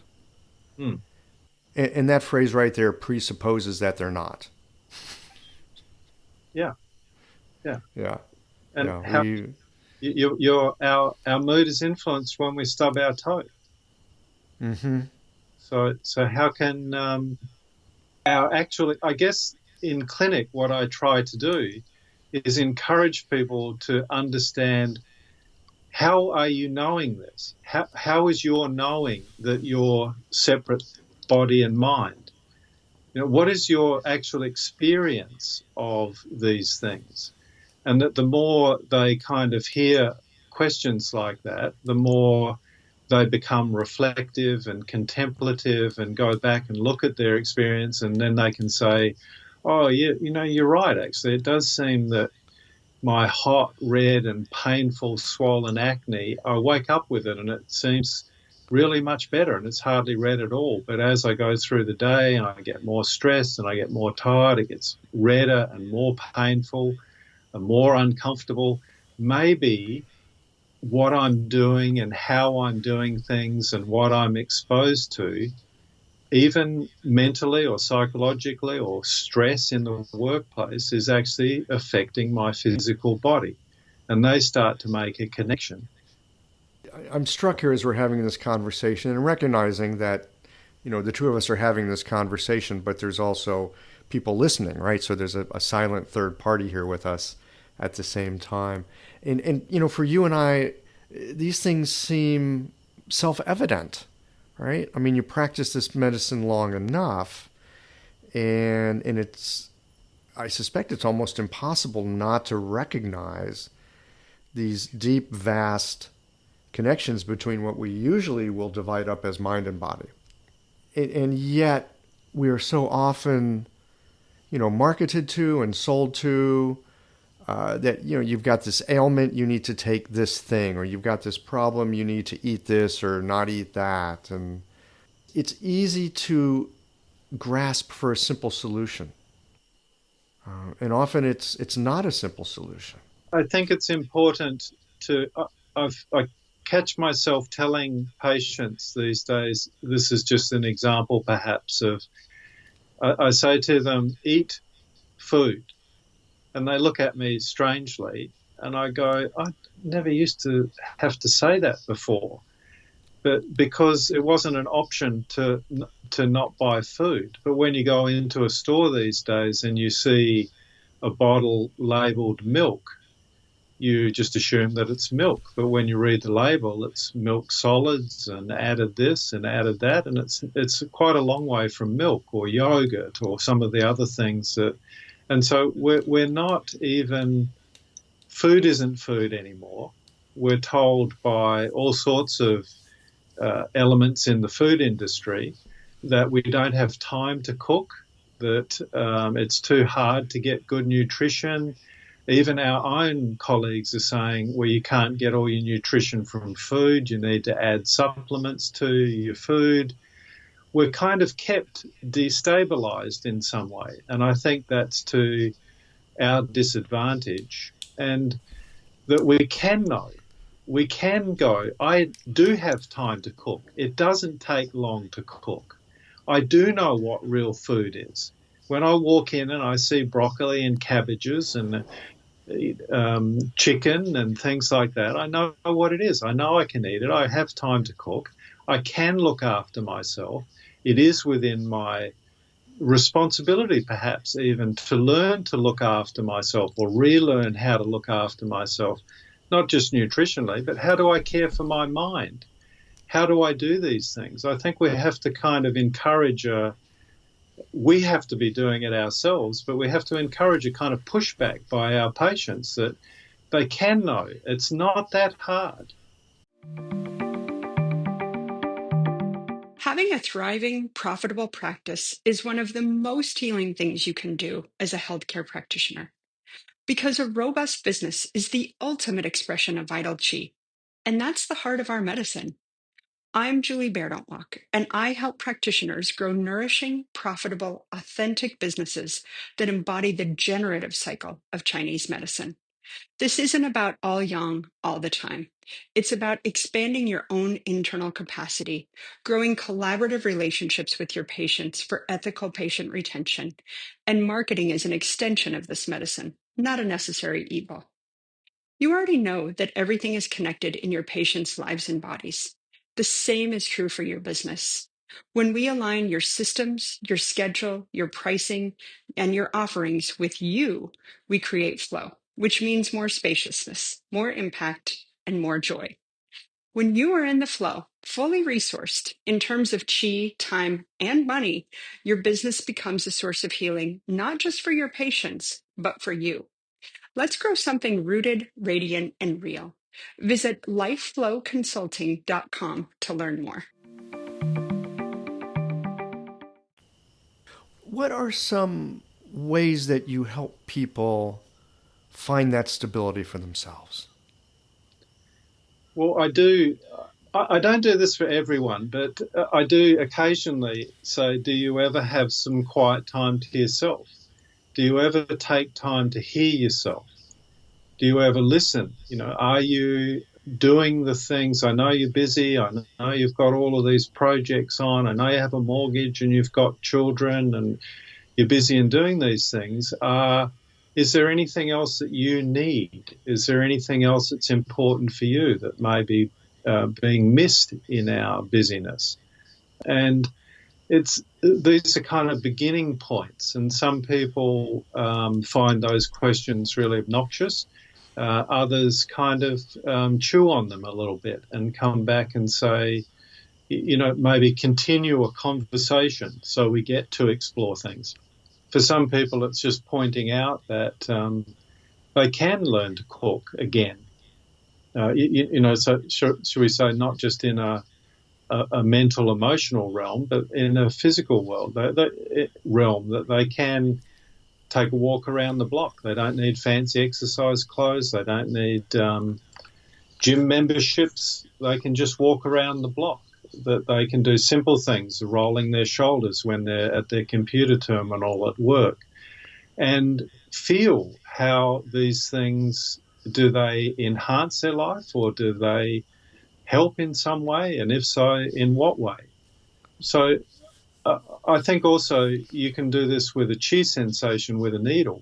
And that phrase right there presupposes that they're not. Yeah. And our mood is influenced when we stub our toe. Mm-hmm. So how can I guess in clinic what I try to do is encourage people to understand, how are you knowing this? How is your knowing that you're separate body and mind? What is your actual experience of these things? And that the more they kind of hear questions like that, the more they become reflective and contemplative and go back and look at their experience, and then they can say, oh, yeah, you're right, actually. It does seem that my hot, red and painful swollen acne, I wake up with it and it seems really much better, and it's hardly red at all. But as I go through the day and I get more stressed and I get more tired, it gets redder and more painful and more uncomfortable. Maybe what I'm doing and how I'm doing things and what I'm exposed to, even mentally or psychologically or stress in the workplace, is actually affecting my physical body. And they start to make a connection. I'm struck here as we're having this conversation and recognizing that, the two of us are having this conversation, but there's also people listening, right? So there's a silent third party here with us at the same time. And for you and I, these things seem self-evident, right? I mean, you practice this medicine long enough, and I suspect it's almost impossible not to recognize these deep, vast connections between what we usually will divide up as mind and body. And yet we are so often, marketed to and sold to that, you've got this ailment, you need to take this thing, or you've got this problem, you need to eat this or not eat that. And it's easy to grasp for a simple solution. And often it's not a simple solution. I think it's important to, I catch myself telling patients these days, this is just an example perhaps of, I say to them, eat food. And they look at me strangely, and I go, I never used to have to say that before. But because it wasn't an option to not buy food. But when you go into a store these days and you see a bottle labelled milk, you just assume that it's milk. But when you read the label, it's milk solids and added this and added that, and it's quite a long way from milk or yogurt or some of the other things that. And so we're not even, food isn't food anymore. We're told by all sorts of elements in the food industry that we don't have time to cook, that it's too hard to get good nutrition, Even our own colleagues are saying, well, you can't get all your nutrition from food. You need to add supplements to your food. We're kind of kept destabilized in some way. And I think that's to our disadvantage. And that we can know, we can go, I do have time to cook. It doesn't take long to cook. I do know what real food is. When I walk in and I see broccoli and cabbages and chicken and things like that, I know what it is. I know I can eat it. I have time to cook. I can look after myself. It is within my responsibility, perhaps even, to learn to look after myself or relearn how to look after myself, not just nutritionally, but how do I care for my mind? How do I do these things? I think we have to kind of encourage we have to be doing it ourselves, but we have to encourage a kind of pushback by our patients that they can know. It's not that hard. Having a thriving, profitable practice is one of the most healing things you can do as a healthcare practitioner. Because a robust business is the ultimate expression of vital qi. And that's the heart of our medicine. I'm Julie Bairdontlock, and I help practitioners grow nourishing, profitable, authentic businesses that embody the generative cycle of Chinese medicine. This isn't about all yang all the time. It's about expanding your own internal capacity, growing collaborative relationships with your patients for ethical patient retention, and marketing as an extension of this medicine, not a necessary evil. You already know that everything is connected in your patients' lives and bodies. The same is true for your business. When we align your systems, your schedule, your pricing, and your offerings with you, we create flow, which means more spaciousness, more impact, and more joy. When you are in the flow, fully resourced in terms of chi, time, and money, your business becomes a source of healing, not just for your patients, but for you. Let's grow something rooted, radiant, and real. Visit lifeflowconsulting.com to learn more. What are some ways that you help people find that stability for themselves? Well, I do. I don't do this for everyone, but I do occasionally say, do you ever have some quiet time to yourself? Do you ever take time to hear yourself? Do you ever listen? Are you doing the things? I know you're busy. I know you've got all of these projects on. I know you have a mortgage and you've got children and you're busy in doing these things. Is there anything else that you need? Is there anything else that's important for you that may be being missed in our busyness? And these are kind of beginning points, and some people find those questions really obnoxious. Others kind of chew on them a little bit and come back and say, maybe continue a conversation so we get to explore things. For some people, it's just pointing out that they can learn to cook again. So should we say not just in a mental, emotional realm, but in a physical realm that they can take a walk around the block. They don't need fancy exercise clothes. They don't need gym memberships. They can just walk around the block. That they can do simple things, rolling their shoulders when they're at their computer terminal at work, and feel how these things, do they enhance their life or do they help in some way? And if so, in what way? So I think also you can do this with a chi sensation with a needle.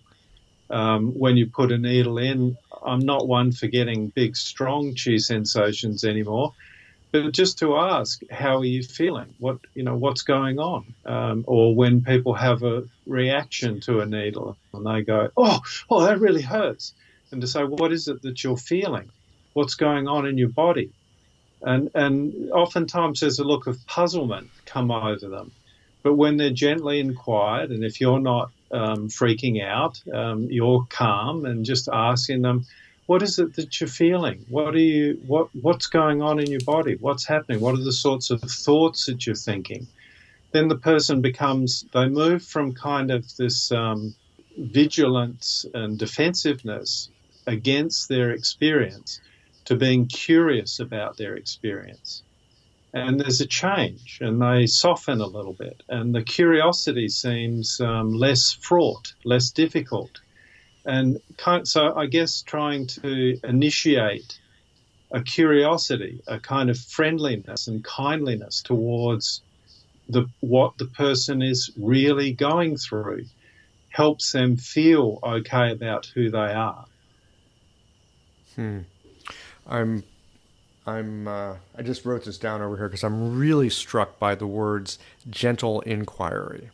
When you put a needle in, I'm not one for getting big, strong chi sensations anymore, but just to ask, how are you feeling? What's going on? Or when people have a reaction to a needle and they go, oh, that really hurts. And to say, what is it that you're feeling? What's going on in your body? And oftentimes there's a look of puzzlement come over them. But when they're gently and quiet, and if you're not freaking out, you're calm and just asking them, what is it that you're feeling? What's going on in your body? What's happening? What are the sorts of thoughts that you're thinking? Then the person they move from kind of this vigilance and defensiveness against their experience to being curious about their experience. And there's a change, and they soften a little bit, and the curiosity seems less fraught, less difficult. And so I guess trying to initiate a curiosity, a kind of friendliness and kindliness towards what the person is really going through helps them feel okay about who they are. I just wrote this down over here because I'm really struck by the words gentle inquiry.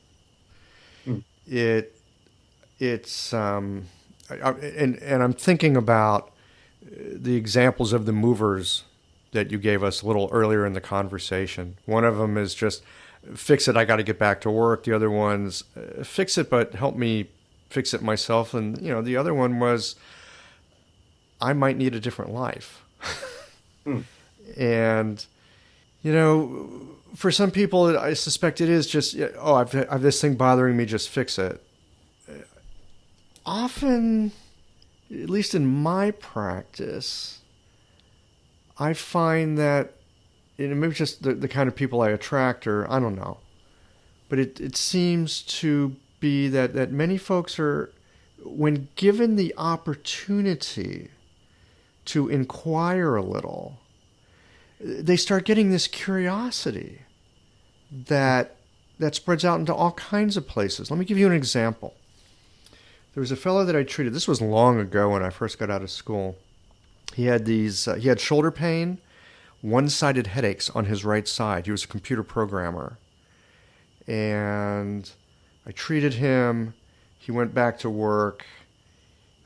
It's and I'm thinking about the examples of the movers that you gave us a little earlier in the conversation. One of them is just fix it, I got to get back to work. The other one's fix it, but help me fix it myself. And the other one was I might need a different life. And for some people, I suspect it is just I've this thing bothering me, just fix it. Often, at least in my practice, I find that maybe just the kind of people I attract, or I don't know, but it seems to be that many folks are, when given the opportunity to inquire a little, they start getting this curiosity that spreads out into all kinds of places. Let me give you an example. There was a fellow that I treated. This was long ago when I first got out of school. He had he had shoulder pain, one-sided headaches on his right side. He was a computer programmer. And I treated him. He went back to work.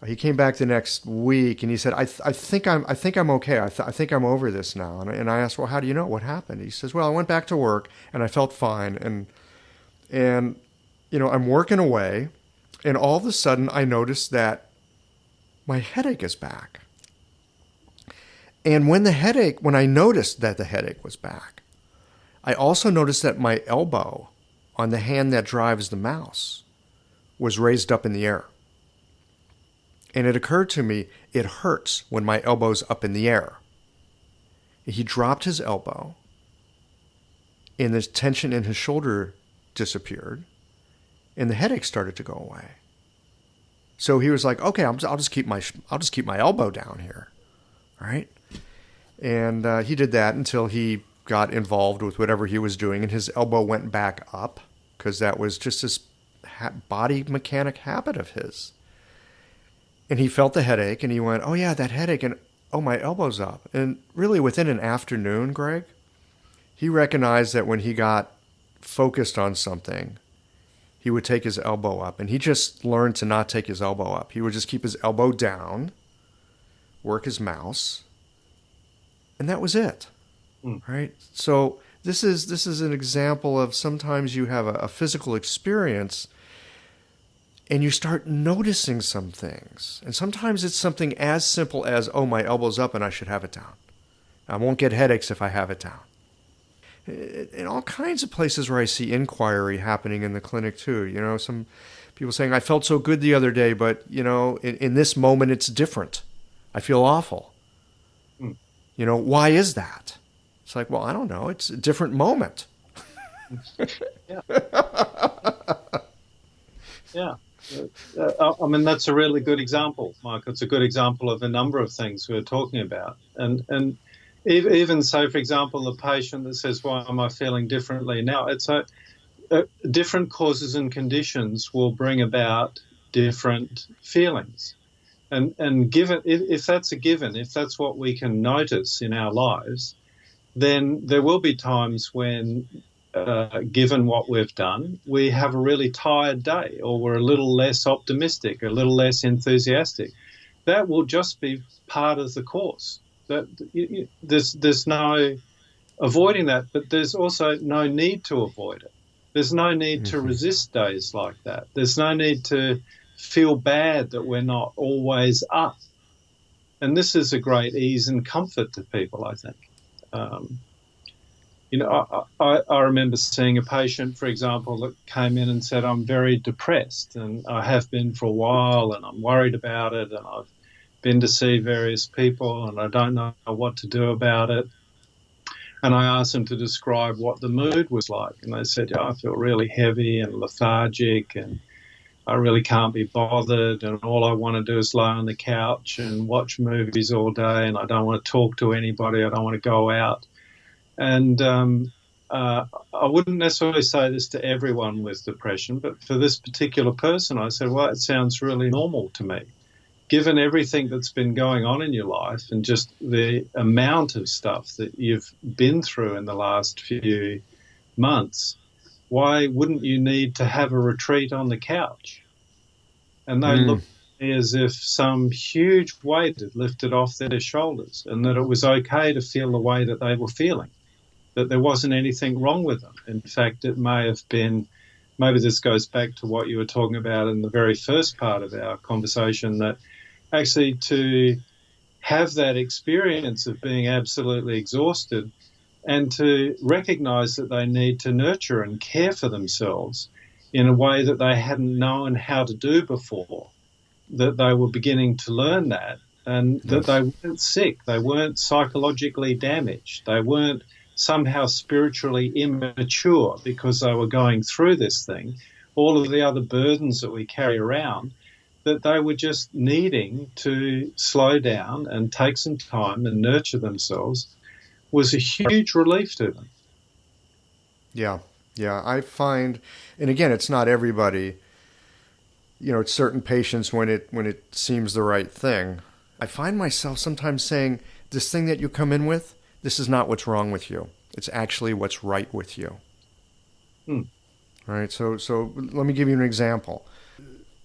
He came back the next week and he said, I think I'm okay. I think I'm over this now. And I asked, well, how do you know? What happened? He says, well, I went back to work and I felt fine. And I'm working away. And all of a sudden, I noticed that my headache is back. And when I noticed that the headache was back, I also noticed that my elbow on the hand that drives the mouse was raised up in the air. And it occurred to me, it hurts when my elbow's up in the air. He dropped his elbow, and the tension in his shoulder disappeared, and the headache started to go away. So he was like, "Okay, I'll just keep my elbow down here, all right?" And he did that until he got involved with whatever he was doing, and his elbow went back up because that was just this body mechanic habit of his. And he felt the headache, and he went, "Oh yeah, that headache, and oh, my elbow's up." And really, within an afternoon, Greg, he recognized that when he got focused on something, he would take his elbow up, and he just learned to not take his elbow up. He would just keep his elbow down, work his mouse, and that was it. Right? So this is an example of sometimes you have a physical experience and you start noticing some things. And sometimes it's something as simple as, oh, my elbow's up and I should have it down. I won't get headaches if I have it down. In all kinds of places where I see inquiry happening in the clinic too. Some people saying, I felt so good the other day, but, in this moment it's different. I feel awful. Why is that? It's like, well, I don't know. It's a different moment. Yeah. Yeah. I mean, that's a really good example, Mike. It's a good example of a number of things we're talking about. And even so, for example, the patient that says, why am I feeling differently now? It's different causes and conditions will bring about different feelings. And given, if that's a given, if that's what we can notice in our lives, then there will be times when, given what we've done, we have a really tired day, or we're a little less optimistic, a little less enthusiastic. That will just be part of the course. There's no avoiding that, but there's also no need to avoid it. There's no need to resist days like that. There's no need to feel bad that we're not always up. And this is a great ease and comfort to people, I think. I remember seeing a patient, for example, that came in and said, I'm very depressed and I have been for a while and I'm worried about it and I've been to see various people and I don't know what to do about it. And I asked them to describe what the mood was like. And they said, I feel really heavy and lethargic and I really can't be bothered and all I want to do is lie on the couch and watch movies all day and I don't want to talk to anybody. I don't want to go out. And I wouldn't necessarily say this to everyone with depression, but for this particular person, I said, well, it sounds really normal to me. Given everything that's been going on in your life and just the amount of stuff that you've been through in the last few months, why wouldn't you need to have a retreat on the couch? And they looked at me as if some huge weight had lifted off their shoulders and that it was okay to feel the way that they were feeling, that there wasn't anything wrong with them. In fact, it may have been, maybe this goes back to what you were talking about in the very first part of our conversation, that actually to have that experience of being absolutely exhausted and to recognize that they need to nurture and care for themselves in a way that they hadn't known how to do before, that they were beginning to learn that, and that they weren't sick, they weren't psychologically damaged, they weren't somehow spiritually immature because they were going through this thing, all of the other burdens that we carry around, that they were just needing to slow down and take some time and nurture themselves was a huge relief to them. Yeah. I find, and again, it's not everybody, it's certain patients when it seems the right thing. I find myself sometimes saying, this thing that you come in with, this is not what's wrong with you. It's actually what's right with you. Right? So let me give you an example.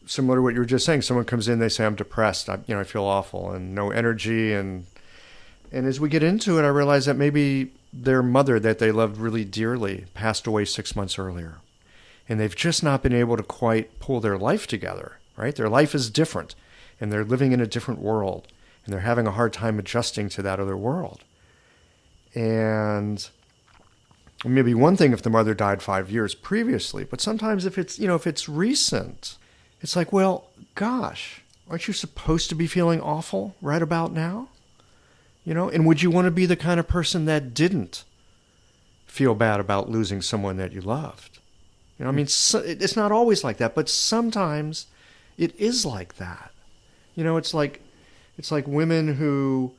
Similar to what you were just saying, someone comes in, they say, I'm depressed, I feel awful and no energy. And as we get into it, I realize that maybe their mother that they loved really dearly passed away 6 months earlier. And they've just not been able to quite pull their life together, right? Their life is different and they're living in a different world and they're having a hard time adjusting to that other world. And maybe one thing if the mother died 5 years previously, but sometimes if it's recent, it's like, well, gosh, aren't you supposed to be feeling awful right about now? And would you want to be the kind of person that didn't feel bad about losing someone that you loved? It's not always like that, but sometimes it is like that. It's like women who,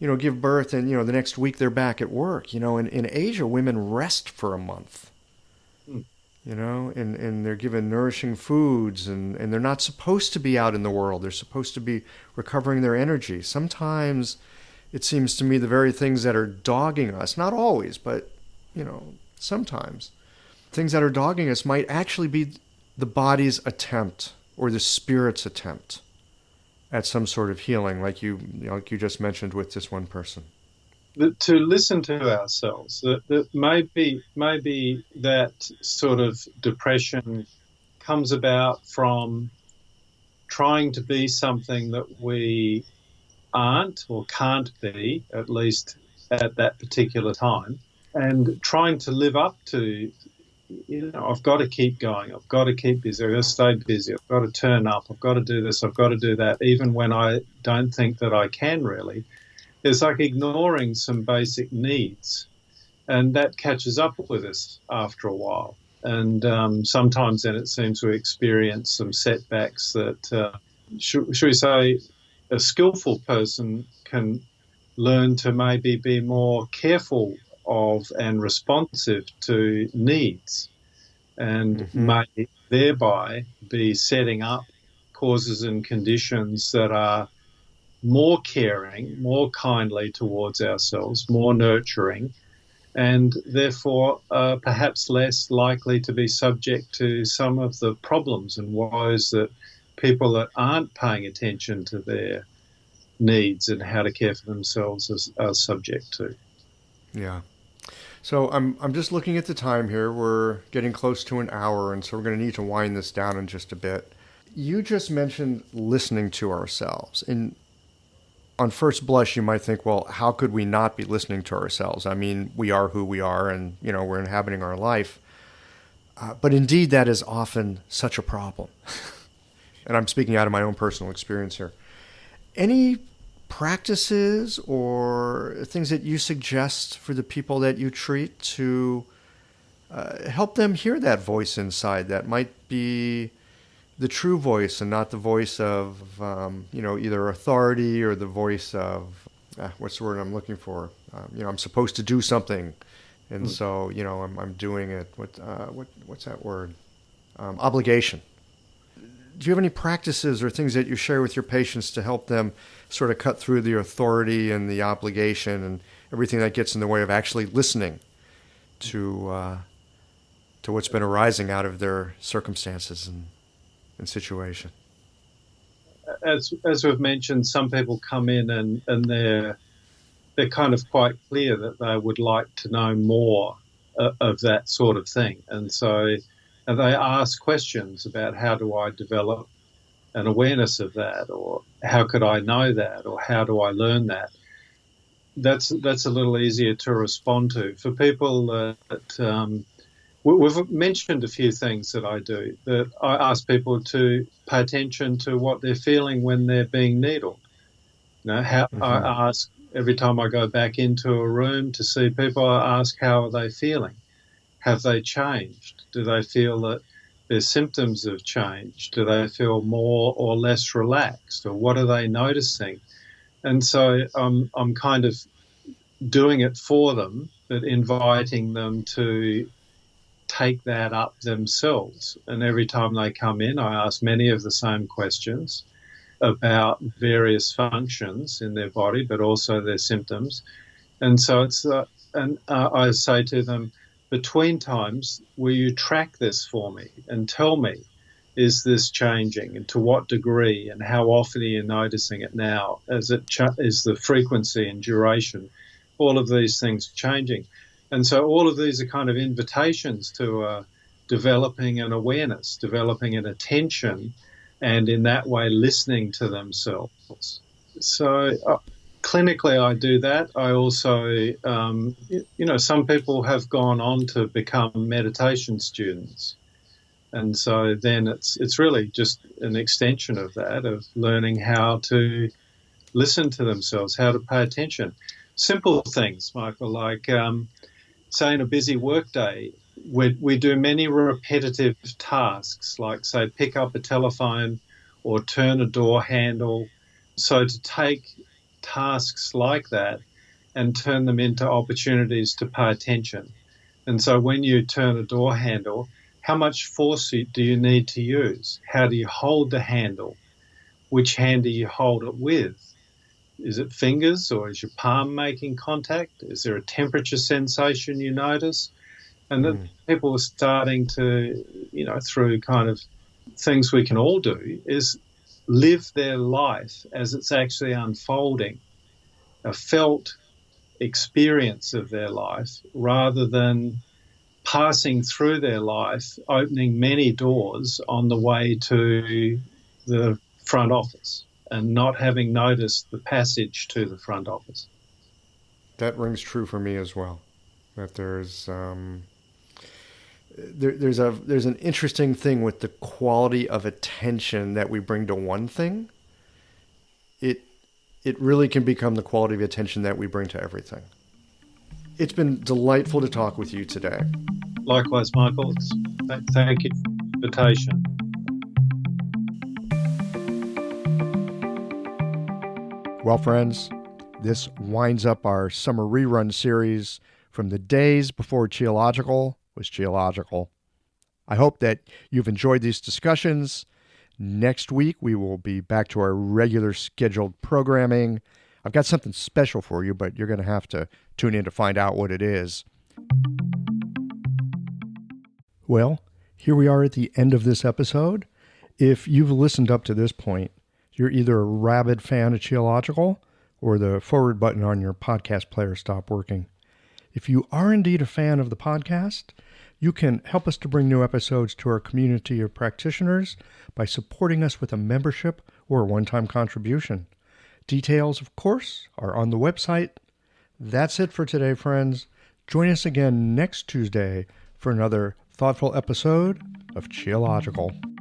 give birth and, the next week they're back at work. In Asia, women rest for a month. And they're given nourishing foods and they're not supposed to be out in the world. They're supposed to be recovering their energy. Sometimes it seems to me the very things that are dogging us, not always, but, sometimes, things that are dogging us might actually be the body's attempt or the spirit's attempt at some sort of healing, like you just mentioned with this one person. To listen to ourselves, that maybe that sort of depression comes about from trying to be something that we aren't or can't be, at least at that particular time, and trying to live up to, I've got to keep going, I've got to keep busy, I've got to stay busy, I've got to turn up, I've got to do this, I've got to do that, even when I don't think that I can really. It's like ignoring some basic needs, and that catches up with us after a while. And sometimes then it seems we experience some setbacks that, should we say, a skillful person can learn to maybe be more careful of and responsive to needs, and may thereby be setting up causes and conditions that are more caring, more kindly towards ourselves, more nurturing, and therefore perhaps less likely to be subject to some of the problems and woes that people that aren't paying attention to their needs and how to care for themselves are subject to. Yeah. So I'm just looking at the time here. We're getting close to an hour, and so we're going to need to wind this down in just a bit. You just mentioned listening to ourselves, and On first blush, you might think, well, how could we not be listening to ourselves? I mean, we are who we are, and, we're inhabiting our life. But indeed, that is often such a problem. And I'm speaking out of my own personal experience here. Any practices or things that you suggest for the people that you treat to help them hear that voice inside that might be the true voice and not the voice of, either authority or the voice of, what's the word I'm looking for? I'm supposed to do something. And so, I'm doing it. What's that word? Obligation. Do you have any practices or things that you share with your patients to help them sort of cut through the authority and the obligation and everything that gets in the way of actually listening to what's been arising out of their circumstances and situation? As we've mentioned, some people come in and they're kind of quite clear that they would like to know more of that sort of thing. And so they ask questions about how do I develop an awareness of that, or how could I know that, or how do I learn that? That's a little easier to respond to. For people that we've mentioned a few things that I do, that I ask people to pay attention to what they're feeling when they're being needled. I ask every time I go back into a room to see people, I ask how are they feeling? Have they changed? Do they feel that their symptoms have changed? Do they feel more or less relaxed? Or what are they noticing? And so I'm kind of doing it for them, but inviting them to take that up themselves. And every time they come in, I ask many of the same questions about various functions in their body, but also their symptoms. And so I say to them, between times, will you track this for me and tell me, is this changing, and to what degree, and how often are you noticing it now? Is the frequency and duration, all of these things changing? And so all of these are kind of invitations to developing an awareness, developing an attention, and in that way listening to themselves. So clinically I do that. I also, some people have gone on to become meditation students. And so then it's really just an extension of that, of learning how to listen to themselves, how to pay attention. Simple things, Michael, like say in a busy workday, we do many repetitive tasks, like, say, pick up a telephone or turn a door handle. So to take tasks like that and turn them into opportunities to pay attention. And so when you turn a door handle, how much force do you need to use? How do you hold the handle? Which hand do you hold it with? Is it fingers, or is your palm making contact? Is there a temperature sensation you notice? And then people are starting to, through kind of things we can all do, is live their life as it's actually unfolding, a felt experience of their life, rather than passing through their life, opening many doors on the way to the front office and not having noticed the passage to the front office. That rings true for me as well. That there's an interesting thing with the quality of attention that we bring to one thing. It really can become the quality of attention that we bring to everything. It's been delightful to talk with you today. Likewise, Michael. Thank you for the invitation. Well, friends, this winds up our summer rerun series from the days before Qiological was Qiological. I hope that you've enjoyed these discussions. Next week, we will be back to our regular scheduled programming. I've got something special for you, but you're going to have to tune in to find out what it is. Well, here we are at the end of this episode. If you've listened up to this point, you're either a rabid fan of Qiological or the forward button on your podcast player stopped working. If you are indeed a fan of the podcast, you can help us to bring new episodes to our community of practitioners by supporting us with a membership or a one-time contribution. Details, of course, are on the website. That's it for today, friends. Join us again next Tuesday for another thoughtful episode of Qiological.